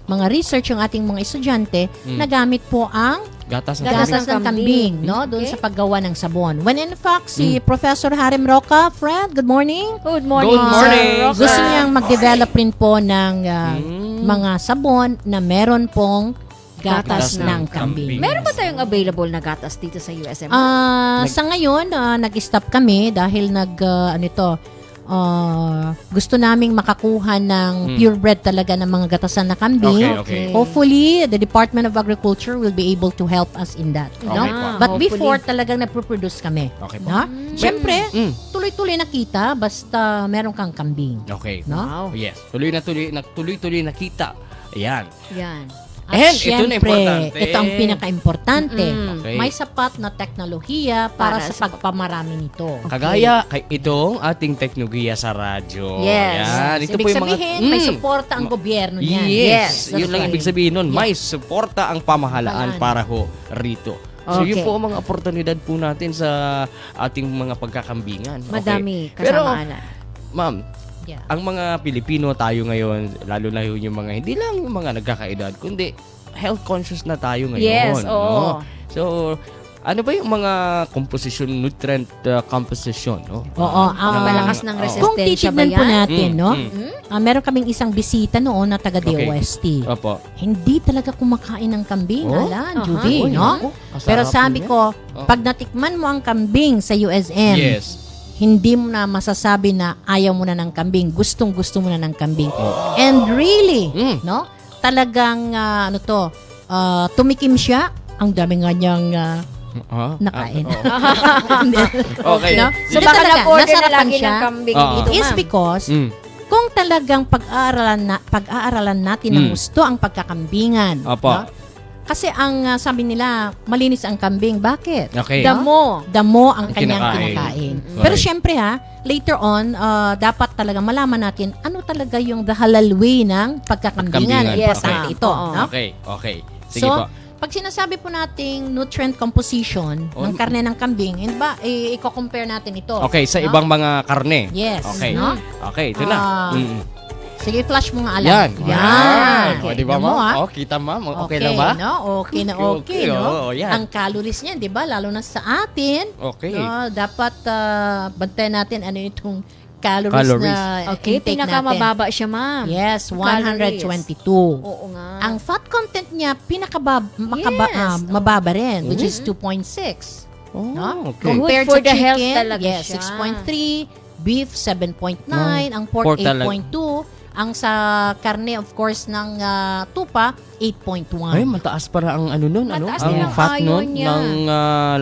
mga research yung ating mga estudyante na gamit po ang Gatas ng gatas ng kambing, no? Doon sa paggawa ng sabon. When in fact, si Professor Harem Roca, Fred, good morning. Good morning, Good morning, Sir Roca. Gusto niyang mag-develop rin po ng mga sabon na meron pong gatas ng kambing. Meron ba tayong available na gatas dito sa USM? Sa ngayon, nag-stop kami dahil gusto naming makakuha ng purebred talaga ng mga gatasan na kambing. Okay. Hopefully, the Department of Agriculture will be able to help us in that. No? Okay po. But Hopefully. before, talagang nagpo-produce kami. Okay po. No? Siyempre, Mm. tuloy-tuloy na kita basta meron kang kambing. Okay. No? Yes. Tuloy-tuloy nakita. Ayan. Yan. At And ito na syempre, importante. ito ang pinaka-importante. Okay. May sapat na teknolohiya para sa pagpamarami nito. Kagaya kay itong ating teknolohiya sa radyo. Yes. Yan. Ito Ibig po yung sabihin, mga... may suporta ang gobyerno niyan. Yes. that's Yun lang right. ibig sabihin nun. Yeah. May suporta ang pamahalaan Pamahalaan. para ho rito. So yun Okay. po ang mga oportunidad po natin sa ating mga pagkakambingan. Okay. Madami Pero, kasamaan. ma'am, Yeah. ang mga Pilipino tayo ngayon, lalo na yung mga, hindi lang yung mga nagkakaedad, kundi health conscious na tayo ngayon. Yes, oo. no? So, ano ba yung mga composition, nutrient composition? No? Oo. Malakas ng Kung resistensya ba titignan po yan? natin, no? Mm. Meron kaming isang bisita noon na taga Okay. DOST. Opo. Hindi talaga kumakain ng kambing, Oh? Alan, Judy, Uy, no? naku, kasarap Pero sabi yun. ko, Oh. pag natikman mo ang kambing sa USM, Yes. hindi mo na masasabi na ayaw mo na ng kambing, gustong-gusto mo na ng kambing. And really, Mm. no? Talagang tumikim siya. Ang dami nga niyang nakain. Okay. No? So Hindi baka talaga, na-order na nasarapan lagi siya. ng kambing Oo. dito, Is ma'am. because Mm. kung talagang pag-aaralan natin ng gusto ang pagkakambingan. Opo. no? Kasi ang sabi nila, malinis ang kambing. Bakit? Okay. Damo. Damo ang Ang kanyang kinakain. kinakain. Mm. Pero Okay. syempre later on, dapat talaga malaman natin ano talaga yung the halal way ng pagkakambingan. Kambingan. Yes, Importante ma'am. ito. Oo. No? Okay. Sige So, po. pag sinasabi po nating nutrient composition ng karne ng kambing, hindi ba, i-compare natin ito. Okay, sa no? ibang mga karne. Yes. Okay. No? Okay, ito na. Mm. Sige, flash mo nga, Alan. Yan. Yan. O, di ba, Tignan mo, ma'am? Kita, ma'am. Okay lang ba? No? Okay na okay, no? Oo, yan. Ang calories niyan, di ba? Lalo na sa atin. Okay. No? Dapat bantayan natin ano itong calories, Calories. na Okay, intake natin. pinakamababa siya, ma'am. Yes, Calories. 122. Oo nga. Ang fat content niya mababa rin, which is 2.6. Oh, No? okay. Compared Good for sa the health chicken, talaga yes, siya. 6.3, beef 7.9, ang pork, Pork talaga. 8.2, ang sa karne of course ng tupa 8.1. Ay, mataas para ang ano nun, ano? Mataas Ang din ang fat iron nun niya.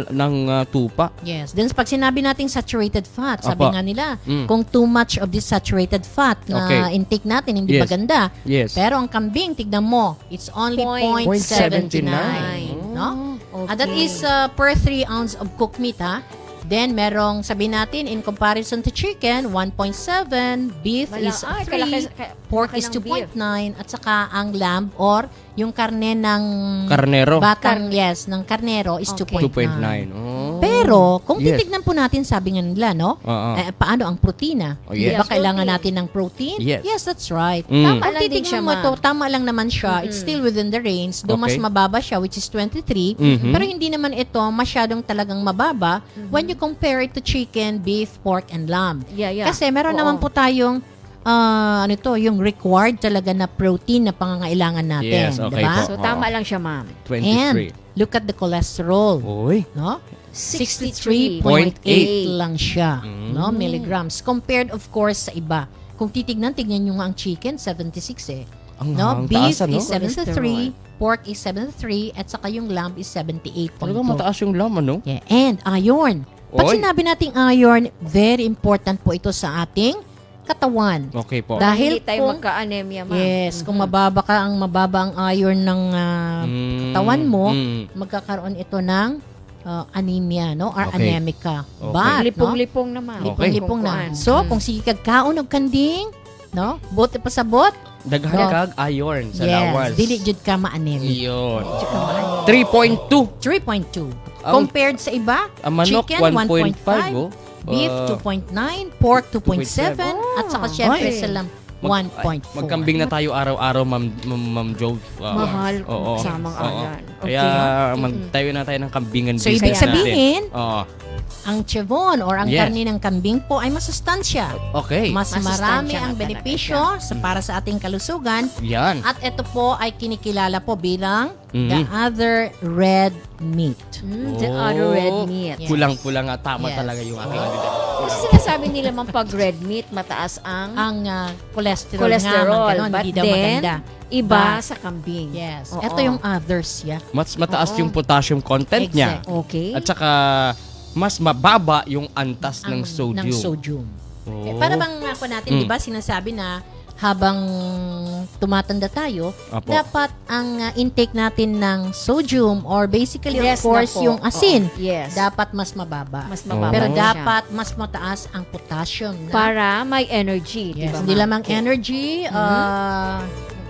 ng tupa. Yes. Then pag sinabi nating saturated fat, sabi Apo. nga nila, Mm. kung too much of this saturated fat na Okay. intake natin, hindi Yes. maganda. Yes. Pero ang kambing, tignan mo, it's only 0.79. No? Okay. That is per 3 ounce of cooked meat, ha? Then, merong, sabihin natin, in comparison to chicken, 1.7, beef is 3, pork is 2.9, at saka ang lamb or yung karne ng Karnero. batang, yes, ng karnero is Okay. 2.9. 2.9. Oh. Pero, kung Yes. titignan po natin, sabi nga nila, no? Oo. Paano ang protina? Oh, yes. Diba Yes, kailangan protein. natin ng protein? Yes. That's right. Mm. Tama Kung lang din siya, titignan mo ma'am. to, tama lang naman siya. It's still within the range. Though mas Okay. mababa siya, which is 23. Mhm. Pero hindi naman ito masyadong talagang mababa when you compare it to chicken, beef, pork, and lamb. Yeah. Kasi meron Oo. naman po tayong yung required talaga na protein na pangangailangan natin. Yes, okay diba? po. So, tama lang siya, ma'am. 23. And look at the cholesterol. Uy. No? 63.8. 63.8 lang siya, Mm. no, milligrams. Compared of course sa iba. Kung tignan nyo nga ang chicken, 76 eh. Ang No, taas, beef ano? is 73, pork is 73, at saka yung lamb is 78.2. Talagang mataas yung lam, ano? Yeah. And iron. Pag Oy. sinabi nating iron, very important po ito sa ating katawan. Okay po. Dahil Hindi tayo kung- magka-anemia, ma'am. Yes, kung mababa ang iron ng katawan mo, Mm. magkakaroon ito ng anemia, no? Or Okay. anemica. Okay. But, no? Lipong-lipong naman. Lipong-lipong Kung na. kuan. So, kung sige kagkaon og kanding, no? Buti pa sabot, Daghan kag iron sa yes, lawas. dili jud ka ma-anemic. Iyon. 3.2. 3.2. Ang- Compared sa iba, Ang manok, chicken 1.5, 1.5, oh. beef 2.9, pork 2.7, at saka syempre Ay. sa lamb Mag- 1.4. Magkambing na tayo araw-araw, Ma'am Jove. Mahal kung Oo. samang Oo. ayan. Okay. Kaya magtayo na tayo ng kambingan So, business ibig natin. sabihin, Oo. ang chevon or ang Yes. karne ng kambing po ay masustansya. Okay. Mas Masustansya marami na ang talaga benepisyo para sa ating kalusugan. Yan. At ito po ay kinikilala po bilang Mhm. the other red meat. The other red meat. Yes. Kulang-kulang nga. Tama Yes. talaga yung aking ano. Kasi sinasabi nila man pag red meat, mataas ang Ang cholesterol, cholesterol. nga, man, But hindi daw then, maganda. iba But- sa kambing. Yes. Oo. Ito yung others, yeah. Mas mataas Oo. yung potassium content niya. Exact. Okay. At saka, mas mababa yung antas ng Ang- sodium. Ng sodium. Oo. Para bang ako natin, Mm. di ba, sinasabi na habang tumatanda tayo, Apo. dapat ang intake natin ng sodium or basically Yes of course na po. yung asin, Oo. Yes. dapat mas mababa. Mas mababa Pero na siya. dapat mas mataas ang potassium. Na, Para may energy, di yes, ba? hindi ma'am? lamang energy,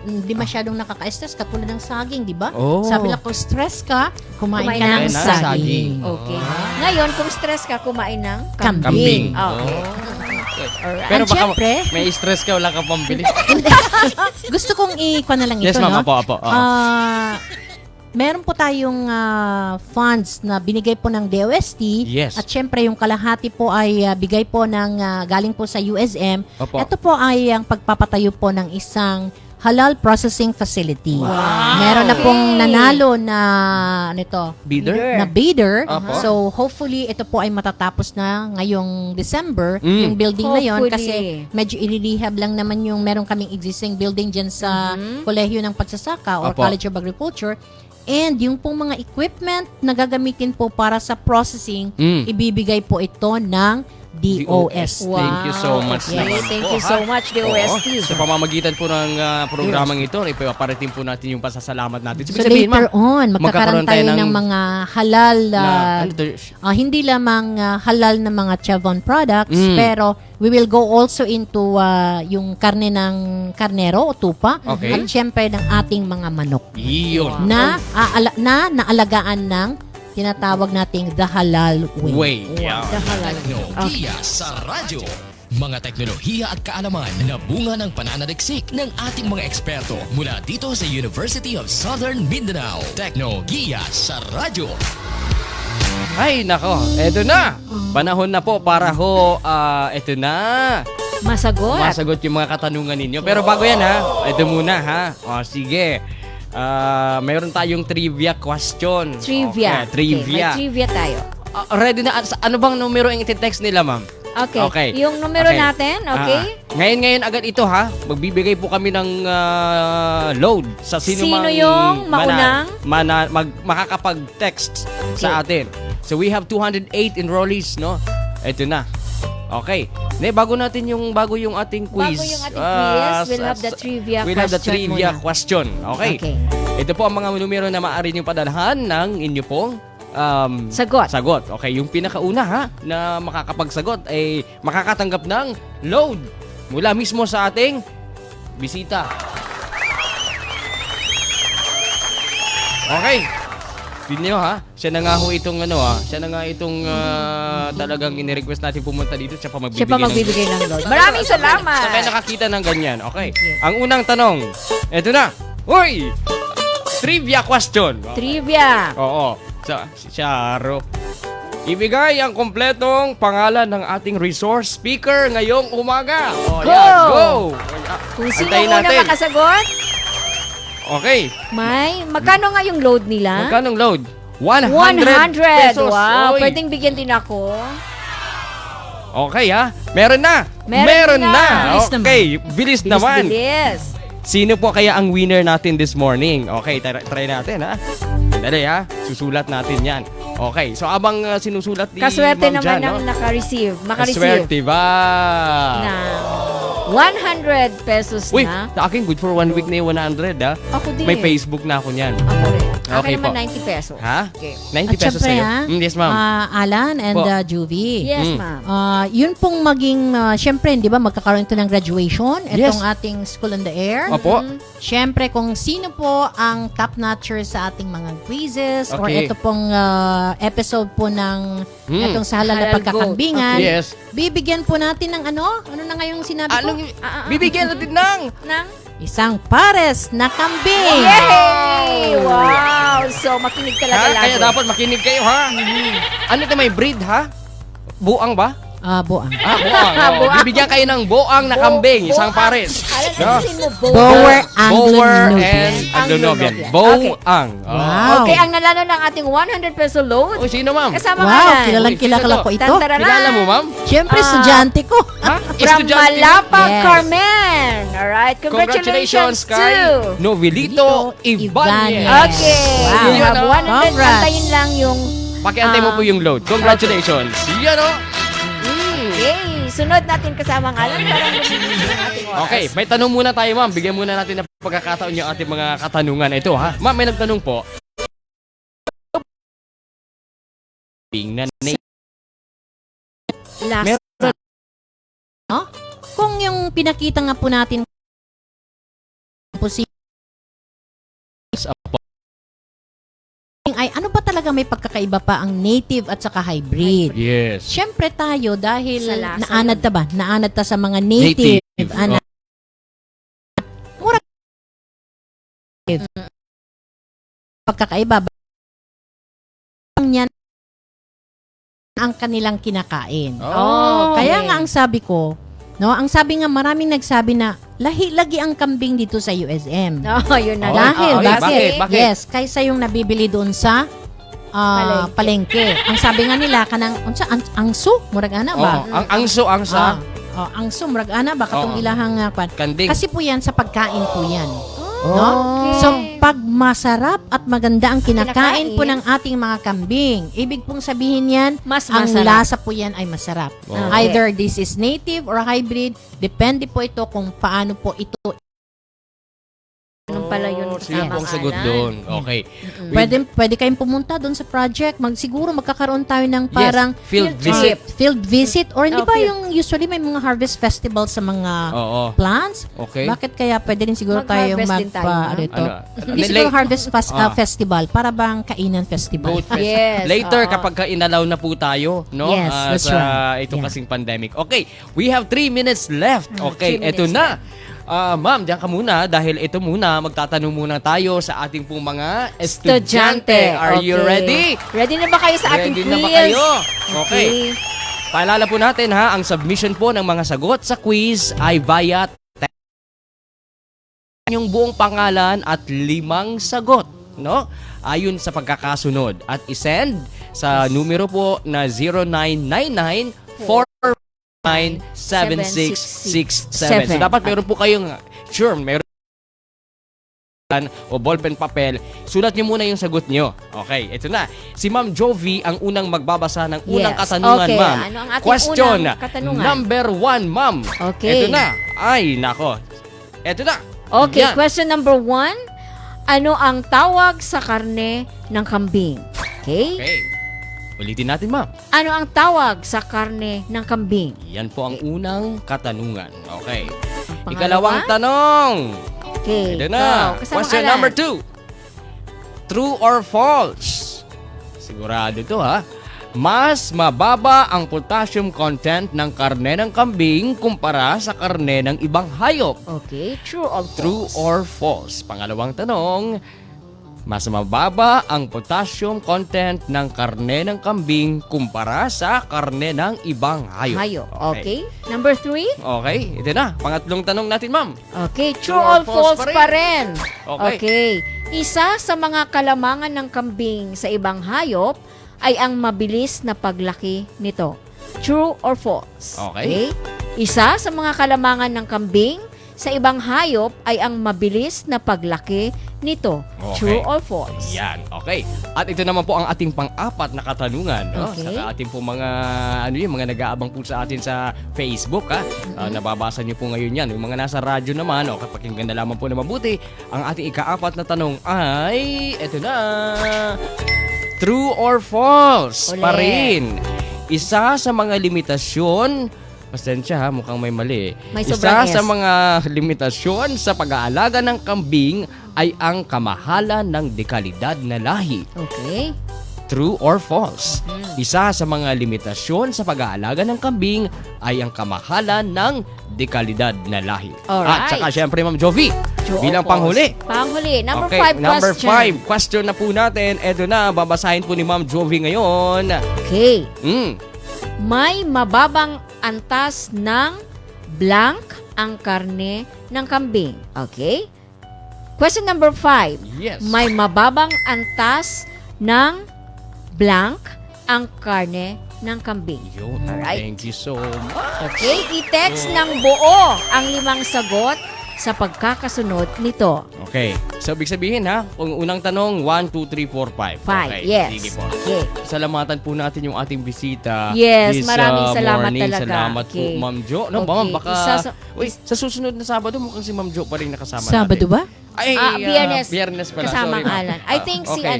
hindi masyadong nakaka-stress katulad ng saging, di ba? Oh. Sabi lang kung stress ka, kumain Kumain ka ng ng saging. saging. Okay. Ngayon, kung stress ka, kumain ng Kambing. kambing. Oo. Oh. Alright. Pero At baka syempre, may stress ka, wala ka pambili. gusto kong i-kwa na lang ito, Yes, ma'am. no? Apo. Meron po tayong funds na binigay po ng DOST. Yes. At syempre, yung kalahati po ay bigay po ng galing po sa USM. Opo. Ito po ay ang pagpapatayo po ng isang halal processing facility. Meron na pong nanalo na Bidder? na bidder. Opo. So hopefully ito po ay matatapos na ngayong December Mm. yung building na yon Hopefully. kasi medyo i-rehab lang naman yung meron kaming existing building dyan sa Kolehiyo ng Pagsasaka or Opo. College of Agriculture. And yung pong mga equipment na gagamitin po para sa processing, ibibigay po ito ng DOST. Wow. Thank you so much Yes. naman Thank po, you so ha? much, DOST. Oo. Sa pamamagitan po ng programang ito, ipaparating po natin yung pasasalamat natin. So Ibig sabihin, later ma'am, on, magkakaroon tayo ng mga halal, ano to? hindi lamang halal na mga Chevron products, Mm. pero we will go also into yung karne ng karnero o tupa, Okay. at syempre ng ating mga manok Iyon. na naalagaan ng tinatawag nating the halal way. Way. Yeah. Teknolohiya sa radyo. Mga teknolohiya at kaalaman na bunga ng pananaliksik ng ating mga eksperto mula dito sa University of Southern Mindanao. Teknolohiya sa radyo. Ay, nako. Eto na. Panahon na po para eto na. Masagot. Masagot yung mga katanungan ninyo. Pero bago yan ha, ito muna ha. O sige. Mayroon tayong trivia question. Trivia. Okay, trivia. Okay, may trivia tayo. Ready na? Ano bang numero yung iti-text nila, ma'am? Okay. Okay. Yung numero Okay. natin, okay? Ngayon agad ito ha. Magbibigay po kami ng load sa sino Sino mang yung maunang? makakapag-text sa atin. So we have 208 enrollees, no? Ito na. Okay. Bago yung ating quiz. Bago yung ating quiz, we'll have the trivia we'll have the question trivia muna. question. Okay. Okay. Ito po ang mga numero na maaari niyong padalhan ng inyo pong Sagot. Okay, yung pinakauna ha na makakapagsagot ay makakatanggap ng load mula mismo sa ating bisita. Okay. Tingnan nyo ha, siya na nga ho itong siya na nga itong talagang inirequest natin pumunta dito. Siya pa Siya pa magbibigay ng load. Maraming salamat. Saan kayo nakakita ng ganyan? Okay. Ang unang tanong, eto na. Uy! Trivia question. Trivia. Oo. Si Charo. Ibigay ang kompletong pangalan ng ating resource speaker ngayong umaga. Go! Yan, go! Kung sino Antayin una natin. makasagot, Okay. magkano nga yung load nila? Magkano load? 100 100. pesos. Wow, Oy. pwedeng bigyan din ako. Okay ha? Meron na. Meron na. Bilis naman. Okay, bilis naman. Bilis. Sino po kaya ang winner natin this morning? Okay, try natin ha. Dali ha, susulat natin yan. Okay, so abang sinusulat ni Kaswerte Ma'am naman Jan, ang makareceive. Kaswerte ba? Na 100 pesos Uy, na. sa akin good for 1 week na yung 100 ha. Ako din. May Facebook na ako niyan. Ako rin. Okay Akin naman po. 90 pesos. Ha? Okay. 90 At pesos syempre, sa'yo? Yes, ma'am. Alan and Po. Juvie. Yes, ma'am. Yun pong maging, syempre, di ba, magkakaroon ito ng graduation. Yes. Itong ating School on the Air. Opo. Syempre, kung sino po ang top-notcher sa ating mga quizzes or Okay. ito pong episode po ng itong sa halal na Halal pagkakambingan, Yes. bibigyan po natin ng ano na nga yung sinabi ko? Anong, bibigyan natin ng Nang? Isang pares na kambing. Yay! Wow! So, makinig talaga lagi. Kaya dapat makinig kayo ha. Ano ito may breed ha? Buang ba? Buang. Buang. Oh. Buang. Bibigyan kayo ng buang na kambing, isang pares. Alam No? mo, mo, Bower Bower Anglo-Nubian. and Anglo-Nubian. Okay. Buang. Wow. Okay, ang nanalo ng ating 100 peso load. Oh, sino ma'am? Kasama Wow, ka kilalang Uy, kilala sino ko to? ito. Kilala mo ma'am? Siyempre, Ah. estudyante ko. Ha? From Estudyante mo? Malapag, Yes. Carmen. Alright, congratulations kay to... Novelito Ibanez. Ibanez. Okay, Wow. you have Yan, 100. Congrats. Antayin lang yung... Pakiantay mo po yung load. Congratulations. Yan o. Okay, sunod natin kasama ang Alan para lumibig ang ating oras. Okay, may tanong muna tayo ma'am. Bigyan muna natin ng pagkakataon yung ating mga katanungan. Ito ha. Ma'am, may nagtanong po. Na Last. Meron. Kung yung pinakita nga po natin ay ano ba talaga may pagkakaiba pa ang native at saka hybrid? Yes. Siyempre tayo dahil Sa lasa naanad yun. ta ba? Naanad ta sa mga native. Native. Ana. Mura pagkakaiba ba? Yan ang kanilang kinakain. Oh. Kaya nga ang sabi ko, no, ang sabi nga maraming nagsabi na lagi ang kambing dito sa USM. Oh, yun na. Oh, Dahil, okay, bakit? yes, kaysa yung nabibili doon sa palengke. Ang sabi nga nila, kanang, angso, murag ana ba? Oh, ang angso, angsa. Angso, murag ana ba? Katong Oo. ilahang kwan. Kanding. Kasi po yan, sa pagkain po yan. Okay. No? So, pag masarap at maganda ang Kinakain. kinakain po ng ating mga kambing, ibig pong sabihin yan, Mas ang masarap. lasa po yan ay masarap. Oh. Okay. Either this is native or hybrid, depende po ito kung paano po ito. Anong pala yun? Sino Tama, pong sagot Alan. doon? Okay. Pwede kayong pumunta doon sa project. Siguro magkakaroon tayo ng parang Yes, field field visit. field visit or hindi Oh, ba field. yung usually may mga harvest festival sa mga Oo. plants? Okay. Bakit kaya pwede rin siguro tayong Mag-harvest din tayo, no? rito? Ano? Hindi siguro harvest Ah. festival para bang kainan festival. Goat fest. Yes, Later, oo. kapag ka inalaw na po tayo, no? Yes, that's sa right. itong Yeah. kasing pandemic. Okay, we have 3 minutes left. Okay, 3 eto minutes na. Ma'am, diyan ka muna dahil ito muna, magtatanong muna tayo sa ating pong mga estudyante. Are you Okay. ready? Ready na ba kayo sa ating Ready quiz? na ba kayo? Okay. Paalala po natin ha, ang submission po ng mga sagot sa quiz ay via yung buong pangalan at 5 sagot, no? Ayon sa pagkakasunod at isend sa numero po na 0999-479-7667. So dapat meron po kayong meron o ballpen papel, sulat niyo muna yung sagot niyo. Okay, ito na. Si Ma'am Jovi ang unang magbabasa ng unang Yes. katanungan, Okay, ma'am. ano ang ating Question unang katanungan? number 1, ma'am. Okay. Ito na. Ay, nako. Ito na. Okay, Yan. question number 1. Ano ang tawag sa karne ng kambing? Okay? Okay. Ulitin natin, ma'am. Ano ang tawag sa karne ng kambing? Yan po ang unang katanungan. Okay. Ang Ikalawang pangalawa? tanong. Okay. Ito na. go. Kasama Question Alan. number 2. True or false? sigurado to ha. Mas mababa ang potassium content ng karne ng kambing kumpara sa karne ng ibang hayop. Okay, true or false? True or false? Pangalawang tanong, mas mababa ang potassium content ng karne ng kambing kumpara sa karne ng ibang hayop. Hayop. Okay. Number 3? Okay, ito na. Pangatlong tanong natin, ma'am. Okay, true or false pa rin? Okay. Okay. Isa sa mga kalamangan ng kambing sa ibang hayop ay ang mabilis na paglaki nito. True or false? Okay. Isa sa mga kalamangan ng kambing sa ibang hayop ay ang mabilis na paglaki nito. Okay. True or false? Yan, okay. At ito naman po ang ating pang-apat na katanungan. No? Okay. Sa ating po mga, mga nag-aabang po sa atin sa Facebook. Ha? Nababasa niyo po ngayon yan. Yung mga nasa radyo naman, pakinggan na lamang po na mabuti. Ang ating ika-apat na tanong ay, ito na. True or false pa Ulit. rin. Isa sa mga limitasyon, pasensya ha, mukhang may mali. May Isa sobrang S. sa mga limitasyon sa pag-aalaga ng kambing ay ang kamahalan ng dekalidad na lahi. Okay. True or false? Isa sa mga limitasyon sa pag-aalaga ng kambing ay ang kamahalan ng dekalidad na lahi. Alright. At saka syempre, Ma'am Jovi, True or bilang false? panghuli. Panghuli. Number Okay, 5 number question. 5. Question na po natin. Eto na, babasahin po ni Ma'am Jovi ngayon. Okay. Mm. May mababang antas ng blank ang karne ng kambing. Okay? Question number 5. Yes. May mababang antas ng blank ang karne ng kambing. Yun. Alright. Thank you so much. Okay? I-text ng buo ang 5 sagot sa pagkakasunod nito. Okay. So, ibig sabihin ha, kung unang tanong, 1, 2, 3, 4, 5. 5. Okay. Yes. Sige po. Okay. Salamatan po natin yung ating bisita. Yes, this, maraming salamat morning. talaga. Salamat Okay. po, Ma'am Jo. No, Okay. baka, sa susunod na Sabado, mukhang si Ma'am Jo pa rin nakasama Sabado natin. ba? Ay, Biyernes. Biyernes pala. Kasamang Sorry, ma'am. Alan. I think si Sir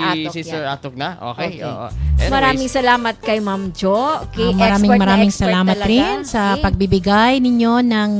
Atok Si Sir yan. Atok na? Okay. Okay. Oo. Anyways, Maraming salamat kay Ma'am Jo. Okay, Maraming expert na expert salamat talaga. rin sa Okay. pagbibigay ninyo ng